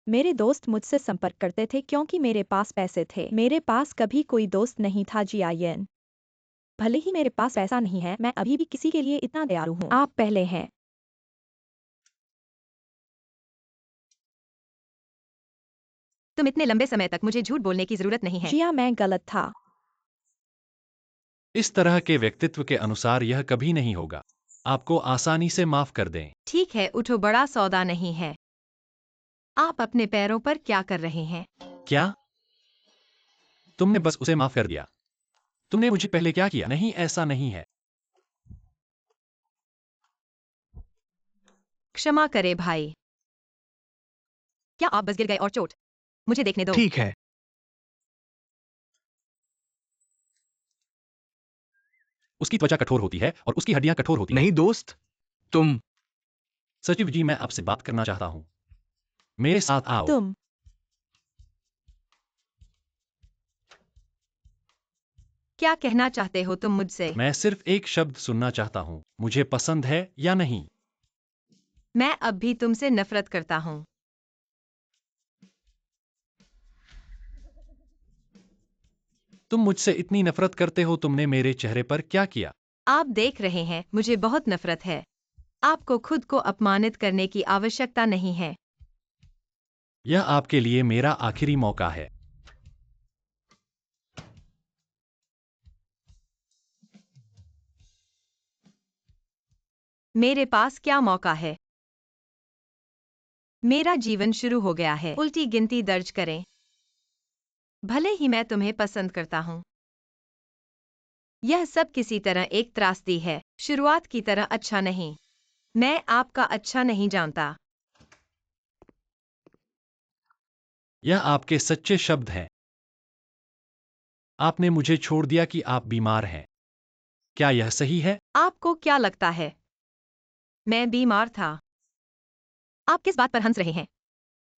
मेरे दोस्त मुझसे संपर्क करते थे क्योंकि मेरे पास पैसे थे। मेरे पास कभी कोई दोस्त नहीं था जियान। भले ही मेरे पास पैसा नहीं है, मैं अभी भी किसी के लिए इतना दयालु हूँ। आप पहले हैं। तुम इतने लंबे समय तक मुझे झूठ बोलने की जरूरत नहीं है। जिया, मैं गलत था। इस तरह के व्यक्तित्व के अनुसार यह कभी नहीं होगा। आपको आसानी से माफ कर दें। ठीक है, उठो, बड़ा सौदा नहीं है। आप अपने पैरों पर क्या कर रहे हैं? क्या? तुमने बस उसे माफ कर दिया? तुमने मुझे पहले क्या किया? नहीं, ऐसा नहीं है। क्षमा करे भाई। क्या आप बस गिर गए और चोट? मुझे देखने दो। ठीक है। उसकी त्वचा कठोर होती है और उसकी हड्डियां कठोर होती हैं। नहीं दोस्त, तुम सचिव जी, मैं आपसे बात करना चाहता हूं। मेरे साथ आओ। तुम क्या कहना चाहते हो तुम मुझसे? मैं सिर्फ एक शब्द सुनना चाहता हूं। मुझे पसंद है या नहीं? मैं अब भी तुमसे नफरत करता हूँ। तुम मुझसे इतनी नफरत करते हो, तुमने मेरे चेहरे पर क्या किया? आप देख रहे हैं, मुझे बहुत नफरत है। आपको खुद को अपमानित करने की आवश्यकता नहीं है। यह आपके लिए मेरा आखिरी मौका है। मेरे पास क्या मौका है? मेरा जीवन शुरू हो गया है। उल्टी गिनती दर्ज करें। भले ही मैं तुम्हें पसंद करता हूँ, यह सब किसी तरह एक त्रासदी है। शुरुआत की तरह अच्छा नहीं। मैं आपका अच्छा नहीं जानता। यह आपके सच्चे शब्द हैं। आपने मुझे छोड़ दिया कि आप बीमार हैं। क्या यह सही है? आपको क्या लगता है मैं बीमार था? आप किस बात पर हंस रहे हैं?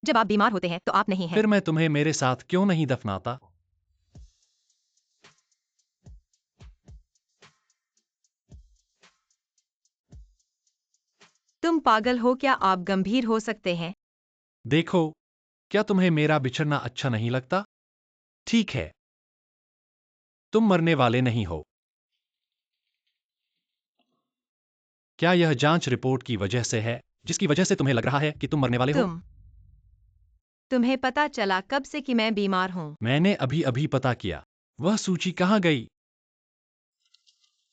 जब आप बीमार होते हैं तो आप नहीं हैं। फिर मैं तुम्हें मेरे साथ क्यों नहीं दफनाता? तुम पागल हो क्या? आप गंभीर हो सकते हैं। देखो, क्या तुम्हें मेरा बिछड़ना अच्छा नहीं लगता? ठीक है, तुम मरने वाले नहीं हो। क्या यह जांच रिपोर्ट की वजह से है, जिसकी वजह से तुम्हें लग रहा है कि तुम मरने वाले हो? तुम्हें पता चला कब से कि मैं बीमार हूँ? मैंने अभी अभी पता किया। वह सूची कहाँ गई?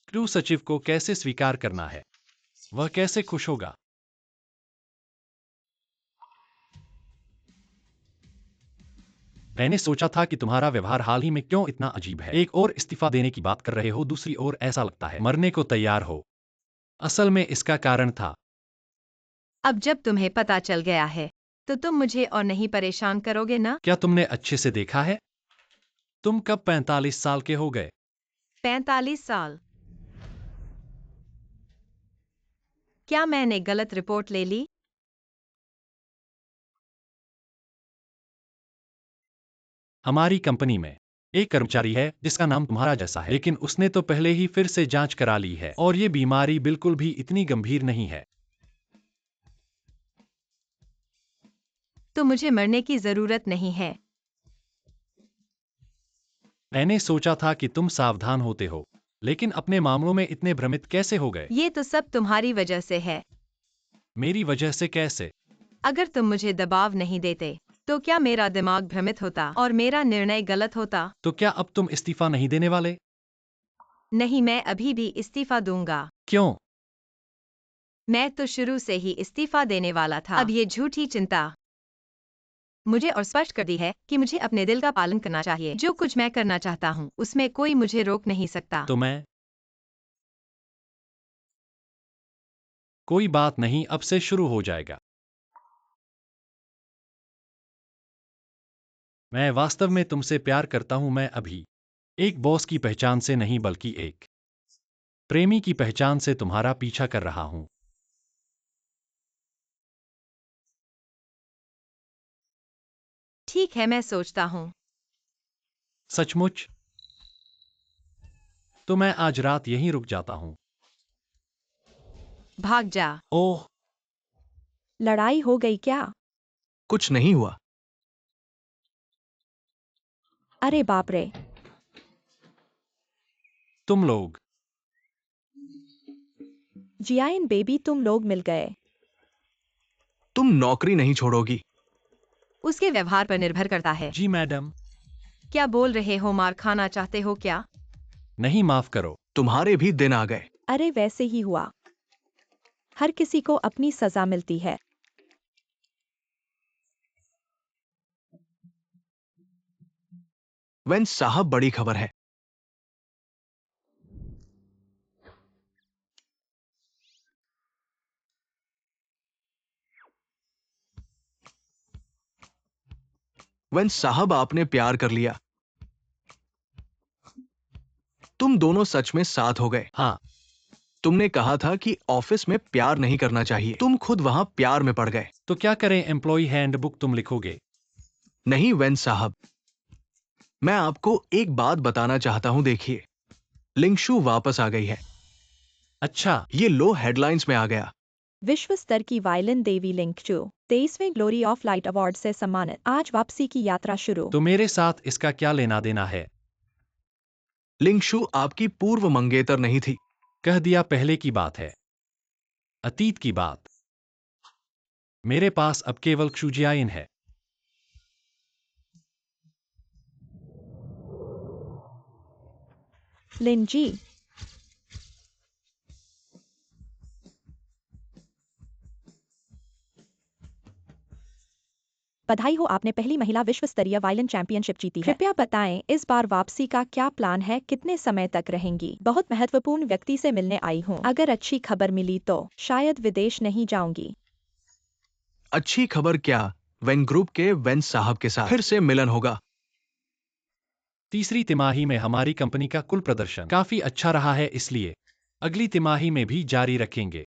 क्रू सचिव को कैसे स्वीकार करना है? वह कैसे खुश होगा? मैंने सोचा था कि तुम्हारा व्यवहार हाल ही में क्यों इतना अजीब है। एक और इस्तीफा देने की बात कर रहे हो, दूसरी ओर ऐसा लगता है मरने को तैयार हो। असल में इसका कारण था। अब जब तुम्हें पता चल गया है तो तुम मुझे और नहीं परेशान करोगे ना? क्या तुमने अच्छे से देखा है? तुम कब 45 साल के हो गए? 45 साल? क्या मैंने गलत रिपोर्ट ले ली? हमारी कंपनी में एक कर्मचारी है जिसका नाम तुम्हारा जैसा है, लेकिन उसने तो पहले ही फिर से जांच करा ली है और ये बीमारी बिल्कुल भी इतनी गंभीर नहीं है। तो मुझे मरने की जरूरत नहीं है। मैंने सोचा था कि तुम सावधान होते हो, लेकिन अपने मामलों में इतने भ्रमित कैसे हो गए? ये तो सब तुम्हारी वजह से है। मेरी वजह से कैसे? अगर तुम मुझे दबाव नहीं देते तो क्या मेरा दिमाग भ्रमित होता और मेरा निर्णय गलत होता? तो क्या अब तुम इस्तीफा नहीं देने वाले? नहीं, मैं अभी भी इस्तीफा दूंगा। क्यों? मैं तो शुरू से ही इस्तीफा देने वाला था। अब ये झूठी चिंता मुझे और स्पष्ट कर दी है कि मुझे अपने दिल का पालन करना चाहिए। जो कुछ मैं करना चाहता हूँ उसमें कोई मुझे रोक नहीं सकता। तो मैं? कोई बात नहीं, अब से शुरू हो जाएगा। मैं वास्तव में तुमसे प्यार करता हूं। मैं अभी एक बॉस की पहचान से नहीं बल्कि एक प्रेमी की पहचान से तुम्हारा पीछा कर रहा हूं। ठीक है, मैं सोचता हूँ। सचमुच? तो मैं आज रात यहीं रुक जाता हूं। भाग जा। ओह, लड़ाई हो गई क्या? कुछ नहीं हुआ। अरे बाप रे! तुम लोग। जियान बेबी, तुम लोग मिल गए। तुम नौकरी नहीं छोड़ोगी। उसके व्यवहार पर निर्भर करता है। जी मैडम। क्या बोल रहे हो? मार खाना चाहते हो क्या? नहीं, माफ करो। तुम्हारे भी दिन आ गए। अरे वैसे ही हुआ। हर किसी को अपनी सजा मिलती है। वेन साहब, बड़ी खबर है। वेन साहब, आपने प्यार कर लिया। तुम दोनों सच में साथ हो गए। हाँ। तुमने कहा था कि ऑफिस में प्यार नहीं करना चाहिए। तुम खुद वहां प्यार में पड़ गए। तो क्या करें? एम्प्लॉय हैंडबुक तुम लिखोगे? नहीं वेन साहब, मैं आपको एक बात बताना चाहता हूं। देखिए, लिंगशु वापस आ गई है। अच्छा। ये लो हेडलाइंस में आ गया। विश्व स्तर की वायलिन देवी लिंगचू 23वें ग्लोरी ऑफ लाइट अवार्ड से सम्मानित। आज वापसी की यात्रा शुरू। तो मेरे साथ इसका क्या लेना देना है? लिंगशु आपकी पूर्व मंगेतर नहीं थी। कह दिया, पहले की बात है, अतीत की बात। मेरे पास अब केवल क्षुजियाइन है। लिन जी, बधाई हो, आपने पहली महिला विश्व स्तरीय वायलिन चैंपियनशिप जीती है। कृपया बताएं, इस बार वापसी का क्या प्लान है? कितने समय तक रहेंगी? बहुत महत्वपूर्ण व्यक्ति से मिलने आई हूँ। अगर अच्छी खबर मिली तो शायद विदेश नहीं जाऊंगी। अच्छी खबर क्या? वेन ग्रुप के वेन साहब के साथ फिर से मिलन होगा। तीसरी तिमाही में हमारी कंपनी का कुल प्रदर्शन काफी अच्छा रहा है, इसलिए अगली तिमाही में भी जारी रखेंगे।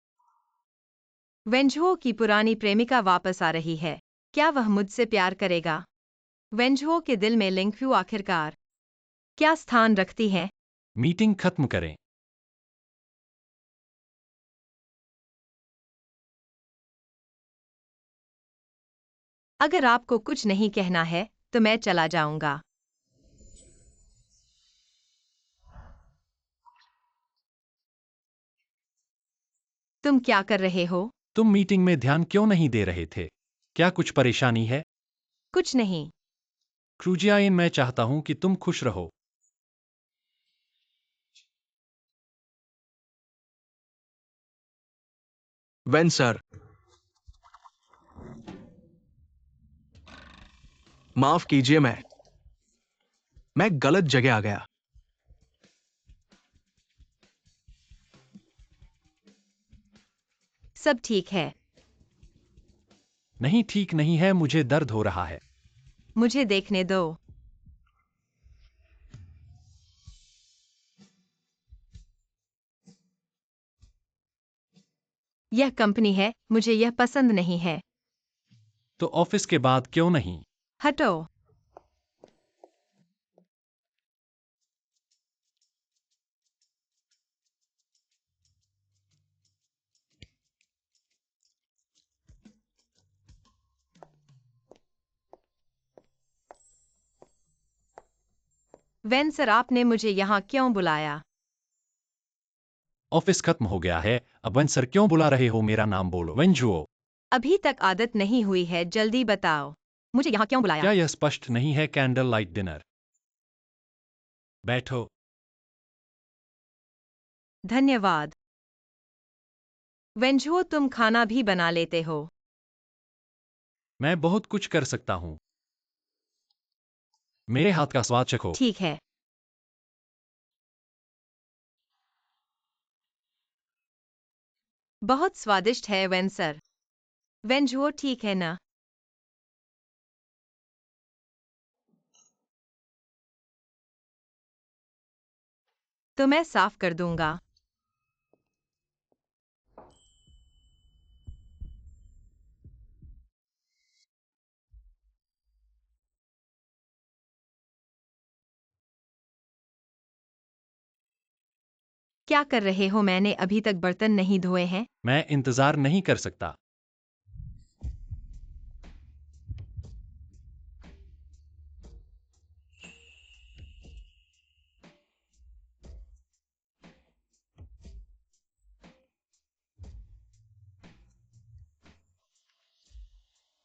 वेंझुओ की पुरानी प्रेमिका वापस आ रही है। क्या वह मुझसे प्यार करेगा? वेंझुओ के दिल में लिंगफ्यू आखिरकार क्या स्थान रखती है? मीटिंग खत्म करें। अगर आपको कुछ नहीं कहना है तो मैं चला जाऊंगा। तुम क्या कर रहे हो? तुम मीटिंग में ध्यान क्यों नहीं दे रहे थे? क्या कुछ परेशानी है? कुछ नहीं। क्रूजियाइन, मैं चाहता हूं कि तुम खुश रहो। वेन सर, माफ कीजिए, मैं गलत जगह आ गया। सब ठीक है। नहीं, ठीक नहीं है, मुझे दर्द हो रहा है। मुझे देखने दो। यह कंपनी है, मुझे यह पसंद नहीं है। तो ऑफिस के बाद क्यों नहीं? हटो। वेन सर, आपने मुझे यहाँ क्यों बुलाया? ऑफिस खत्म हो गया है, अब वन सर क्यों बुला रहे हो? मेरा नाम बोलो। वेंजुओ। अभी तक आदत नहीं हुई है, जल्दी बताओ। मुझे यहाँ क्यों बुलाया? क्या यह स्पष्ट नहीं है? Candle light dinner. बैठो। धन्यवाद। वेंजुओ, तुम खाना भी बना लेते हो? मैं बहुत कुछ कर सकता हूँ। मेरे हाथ का स्वाद चखो। ठीक है। बहुत स्वादिष्ट है वेन सर। वेंजुओ, ठीक है ना? तो मैं साफ कर दूंगा। क्या कर रहे हो? मैंने अभी तक बर्तन नहीं धोए हैं। मैं इंतजार नहीं कर सकता।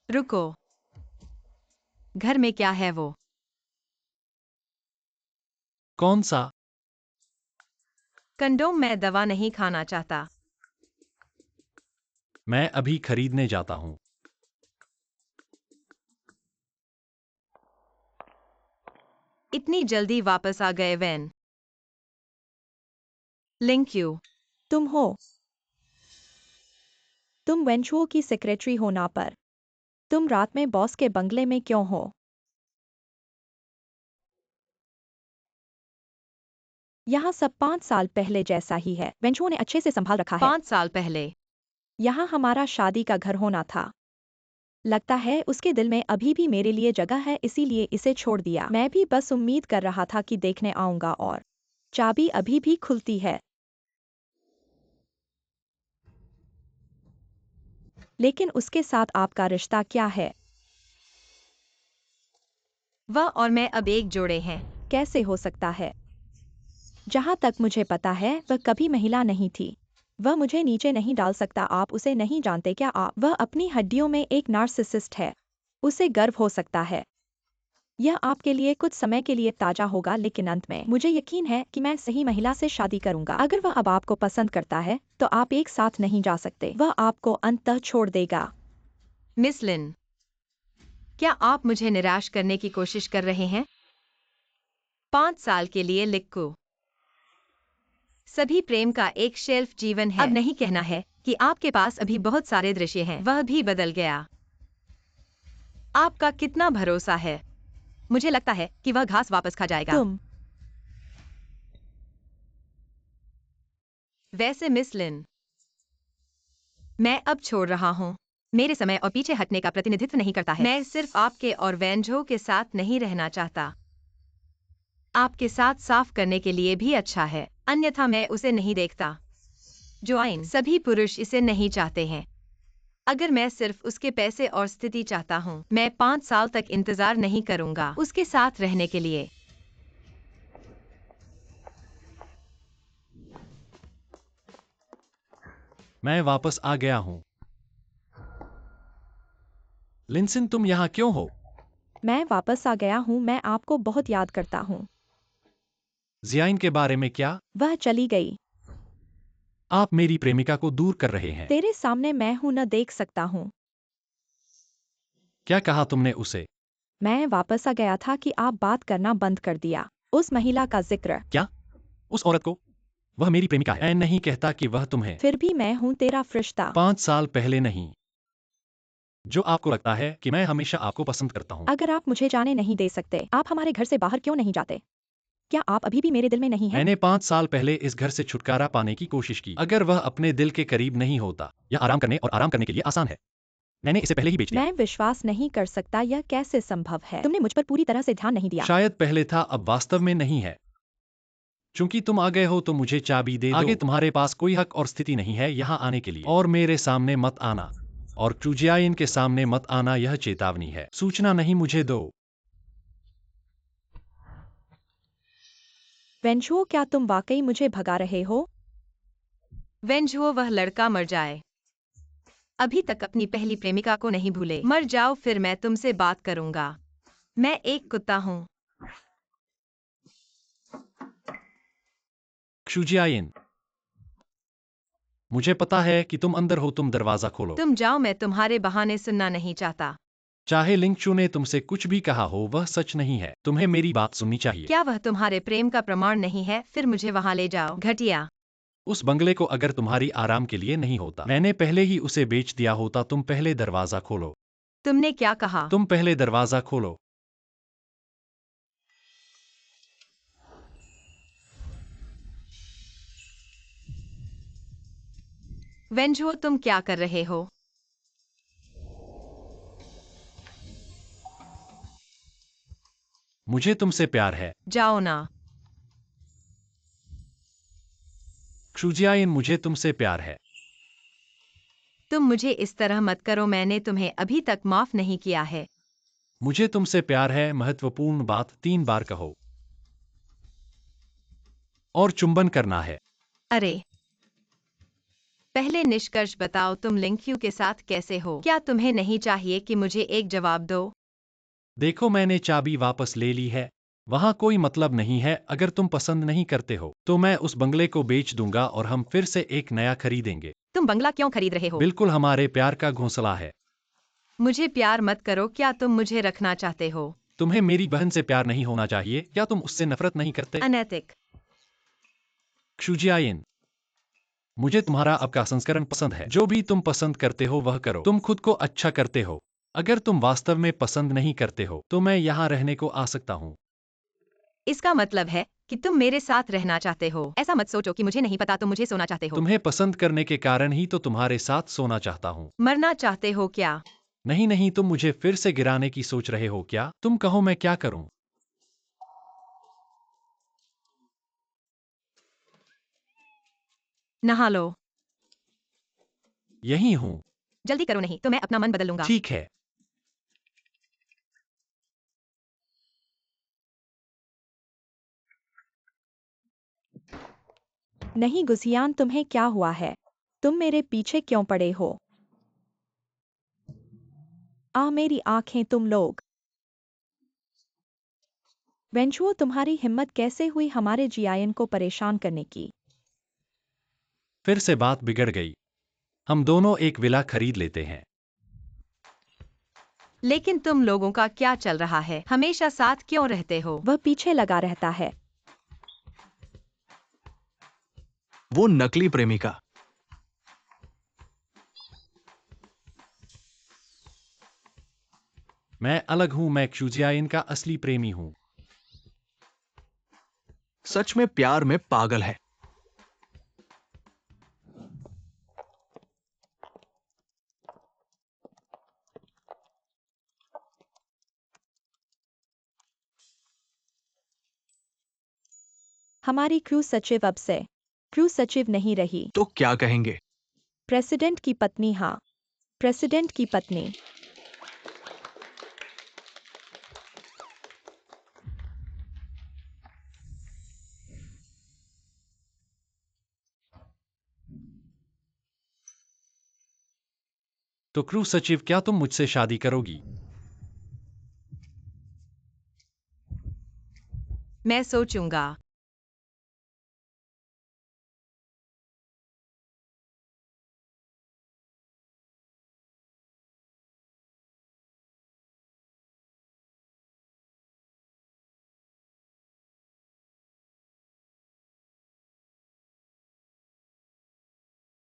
रुको। घर में क्या है वो? कौन सा? कंडोम। मैं दवा नहीं खाना चाहता। मैं अभी खरीदने जाता हूँ। इतनी जल्दी वापस आ गए वेन। Link you. तुम हो? तुम वेंचुओ की सेक्रेटरी हो ना? पर तुम रात में बॉस के बंगले में क्यों हो? यहाँ सब 5 साल पहले जैसा ही है। वेंचुओ ने अच्छे से संभाल रखा है। 5 साल पहले? यहाँ हमारा शादी का घर होना था। लगता है उसके दिल में अभी भी मेरे लिए जगह है, इसीलिए इसे छोड़ दिया। मैं भी बस उम्मीद कर रहा था कि देखने आऊंगा, और चाबी अभी भी खुलती है। लेकिन उसके साथ आपका रिश्ता क्या है? वह और मैं अब एक जोड़े हैं। कैसे हो सकता है? जहाँ तक मुझे पता है वह कभी महिला नहीं थी। वह मुझे नीचे नहीं डाल सकता। आप उसे नहीं जानते क्या? आप वह अपनी हड्डियों में एक नार्सिसिस्ट है। उसे गर्व हो सकता है। यह आपके लिए कुछ समय के लिए ताजा होगा, लेकिन अंत में मुझे यकीन है कि मैं सही महिला से शादी करूंगा। अगर वह अब आपको पसंद करता है तो आप एक साथ नहीं जा सकते। वह आपको अंततः छोड़ देगा। मिस लिन, क्या आप मुझे निराश करने की कोशिश कर रहे हैं? 5 साल के लिए लिक्कू। सभी प्रेम का एक शेल्फ जीवन है। अब नहीं कहना है कि आपके पास अभी बहुत सारे दृश्य हैं। वह भी बदल गया। आपका कितना भरोसा है? मुझे लगता है कि वह घास वापस खा जाएगा। तुम वैसे मिस लिन, मैं अब छोड़ रहा हूँ। मेरे समय और पीछे हटने का प्रतिनिधित्व नहीं करता है। मैं सिर्फ आपके और वेंजो के साथ नहीं रहना चाहता। आपके साथ साफ करने के लिए भी अच्छा है, अन्यथा मैं उसे नहीं देखता। जोआइन, सभी पुरुष इसे नहीं चाहते हैं। अगर मैं सिर्फ उसके पैसे और स्थिति चाहता हूँ, मैं 5 साल तक इंतजार नहीं करूंगा उसके साथ रहने के लिए। मैं वापस आ गया हूँ। लिंसन, तुम यहाँ क्यों हो? मैं वापस आ गया हूँ। मैं आपको बहुत याद करता हूँ। जियाइन के बारे में क्या? वह चली गई। आप मेरी प्रेमिका को दूर कर रहे हैं। तेरे सामने मैं हूं, न देख सकता हूँ। क्या कहा तुमने उसे? मैं वापस आ गया था कि आप बात करना बंद कर दिया। उस महिला का जिक्र। क्या? उस औरत को? वह मेरी प्रेमिका है। मैं नहीं कहता कि वह तुम्हें। फिर भी मैं हूं तेरा फरिश्ता। 5 साल पहले नहीं। जो आपको लगता है कि मैं हमेशा आपको पसंद करता हूँ। अगर आप मुझे जाने नहीं दे सकते, आप हमारे घर से बाहर क्यों नहीं जाते? क्या आप अभी भी मेरे दिल में नहीं हैं? मैंने 5 साल पहले इस घर से छुटकारा पाने की कोशिश की। अगर वह अपने दिल के करीब नहीं होता, यह आराम करने और आराम करने के लिए आसान है। मैंने इसे पहले ही बेच दिया। मैं विश्वास नहीं कर सकता, यह कैसे संभव है? तुमने मुझ पर पूरी तरह से ध्यान नहीं दिया। शायद पहले था, अब वास्तव में नहीं है। चूंकि तुम आ गए हो तो मुझे चाबी दे दो। आगे तुम्हारे पास कोई हक और स्थिति नहीं है यहाँ आने के लिए। और मेरे सामने मत आना। और ट्रूजियाइन के सामने मत आना, यह चेतावनी है। सूचना नहीं, मुझे दो। वेंझुओ, क्या तुम वाकई मुझे भगा रहे हो? वेंझुओ, वह लड़का मर जाए। अभी तक अपनी पहली प्रेमिका को नहीं भूले। मर जाओ, फिर मैं तुमसे बात करूंगा। मैं एक कुत्ता हूँ। क्षुजियायिन, मुझे पता है कि तुम अंदर हो, तुम दरवाजा खोलो। तुम जाओ, मैं तुम्हारे बहाने सुनना नहीं चाहता। चाहे लिंगचू ने तुमसे कुछ भी कहा हो, वह सच नहीं है। तुम्हें मेरी बात सुननी चाहिए। क्या वह तुम्हारे प्रेम का प्रमाण नहीं है? फिर मुझे वहां ले जाओ। घटिया। उस बंगले को अगर तुम्हारी आराम के लिए नहीं होता, मैंने पहले ही उसे बेच दिया होता। तुम पहले दरवाजा खोलो। तुमने क्या कहा? तुम पहले दरवाजा खोलो। वेंझुओ, तुम क्या कर रहे हो? मुझे तुमसे प्यार है। जाओ ना। क्षुजियायिन, मुझे तुमसे प्यार है। तुम मुझे इस तरह मत करो, मैंने तुम्हें अभी तक माफ नहीं किया है। मुझे तुमसे प्यार है। महत्वपूर्ण बात 3 बार कहो। और चुंबन करना है। अरे, पहले निष्कर्ष बताओ, तुम लिंक्यू के साथ कैसे हो? क्या तुम्हें नहीं चाहिए कि मुझे एक जवाब दो? देखो, मैंने चाबी वापस ले ली है। वहां कोई मतलब नहीं है। अगर तुम पसंद नहीं करते हो तो मैं उस बंगले को बेच दूंगा और हम फिर से एक नया खरीदेंगे। तुम बंगला क्यों खरीद रहे हो? बिल्कुल हमारे प्यार का घोंसला है। मुझे प्यार मत करो। क्या तुम मुझे रखना चाहते हो? तुम्हें मेरी बहन से प्यार नहीं होना चाहिए। क्या तुम उससे नफरत नहीं करते? अनैतिक। क्षुजियायिन, मुझे तुम्हारा अब का संस्करण पसंद है। जो भी तुम पसंद करते हो वह करो। तुम खुद को अच्छा करते हो। अगर तुम वास्तव में पसंद नहीं करते हो तो मैं यहाँ रहने को आ सकता हूँ। इसका मतलब है कि तुम मेरे साथ रहना चाहते हो। ऐसा मत सोचो कि मुझे नहीं पता तुम मुझे सोना चाहते हो। तुम्हें पसंद करने के कारण ही तो तुम्हारे साथ सोना चाहता हूँ। मरना चाहते हो क्या? नहीं नहीं, तुम मुझे फिर से गिराने की सोच रहे हो क्या? तुम कहो मैं क्या करूं? नहा लो। यही हूं। जल्दी करो, नहीं तो मैं अपना मन बदल लूंगा। ठीक है। नहीं गुसियान, तुम्हें क्या हुआ है? तुम मेरे पीछे क्यों पड़े हो? मेरी आंखें, तुम लोग। वेंझुओ, तुम्हारी हिम्मत कैसे हुई हमारे जियायन को परेशान करने की? फिर से बात बिगड़ गई। हम दोनों एक विला खरीद लेते हैं। लेकिन तुम लोगों का क्या चल रहा है? हमेशा साथ क्यों रहते हो? वह पीछे लगा रहता है। वो नकली प्रेमिका। मैं अलग हूं। मैं क्षुजियायिन का असली प्रेमी हूं। सच में प्यार में पागल है। हमारी क्रू सचिव अब से क्रू सचिव नहीं रही। तो क्या कहेंगे? प्रेसिडेंट की पत्नी। हाँ, प्रेसिडेंट की पत्नी। तो क्रू सचिव, क्या तुम मुझसे शादी करोगी? मैं सोचूंगा।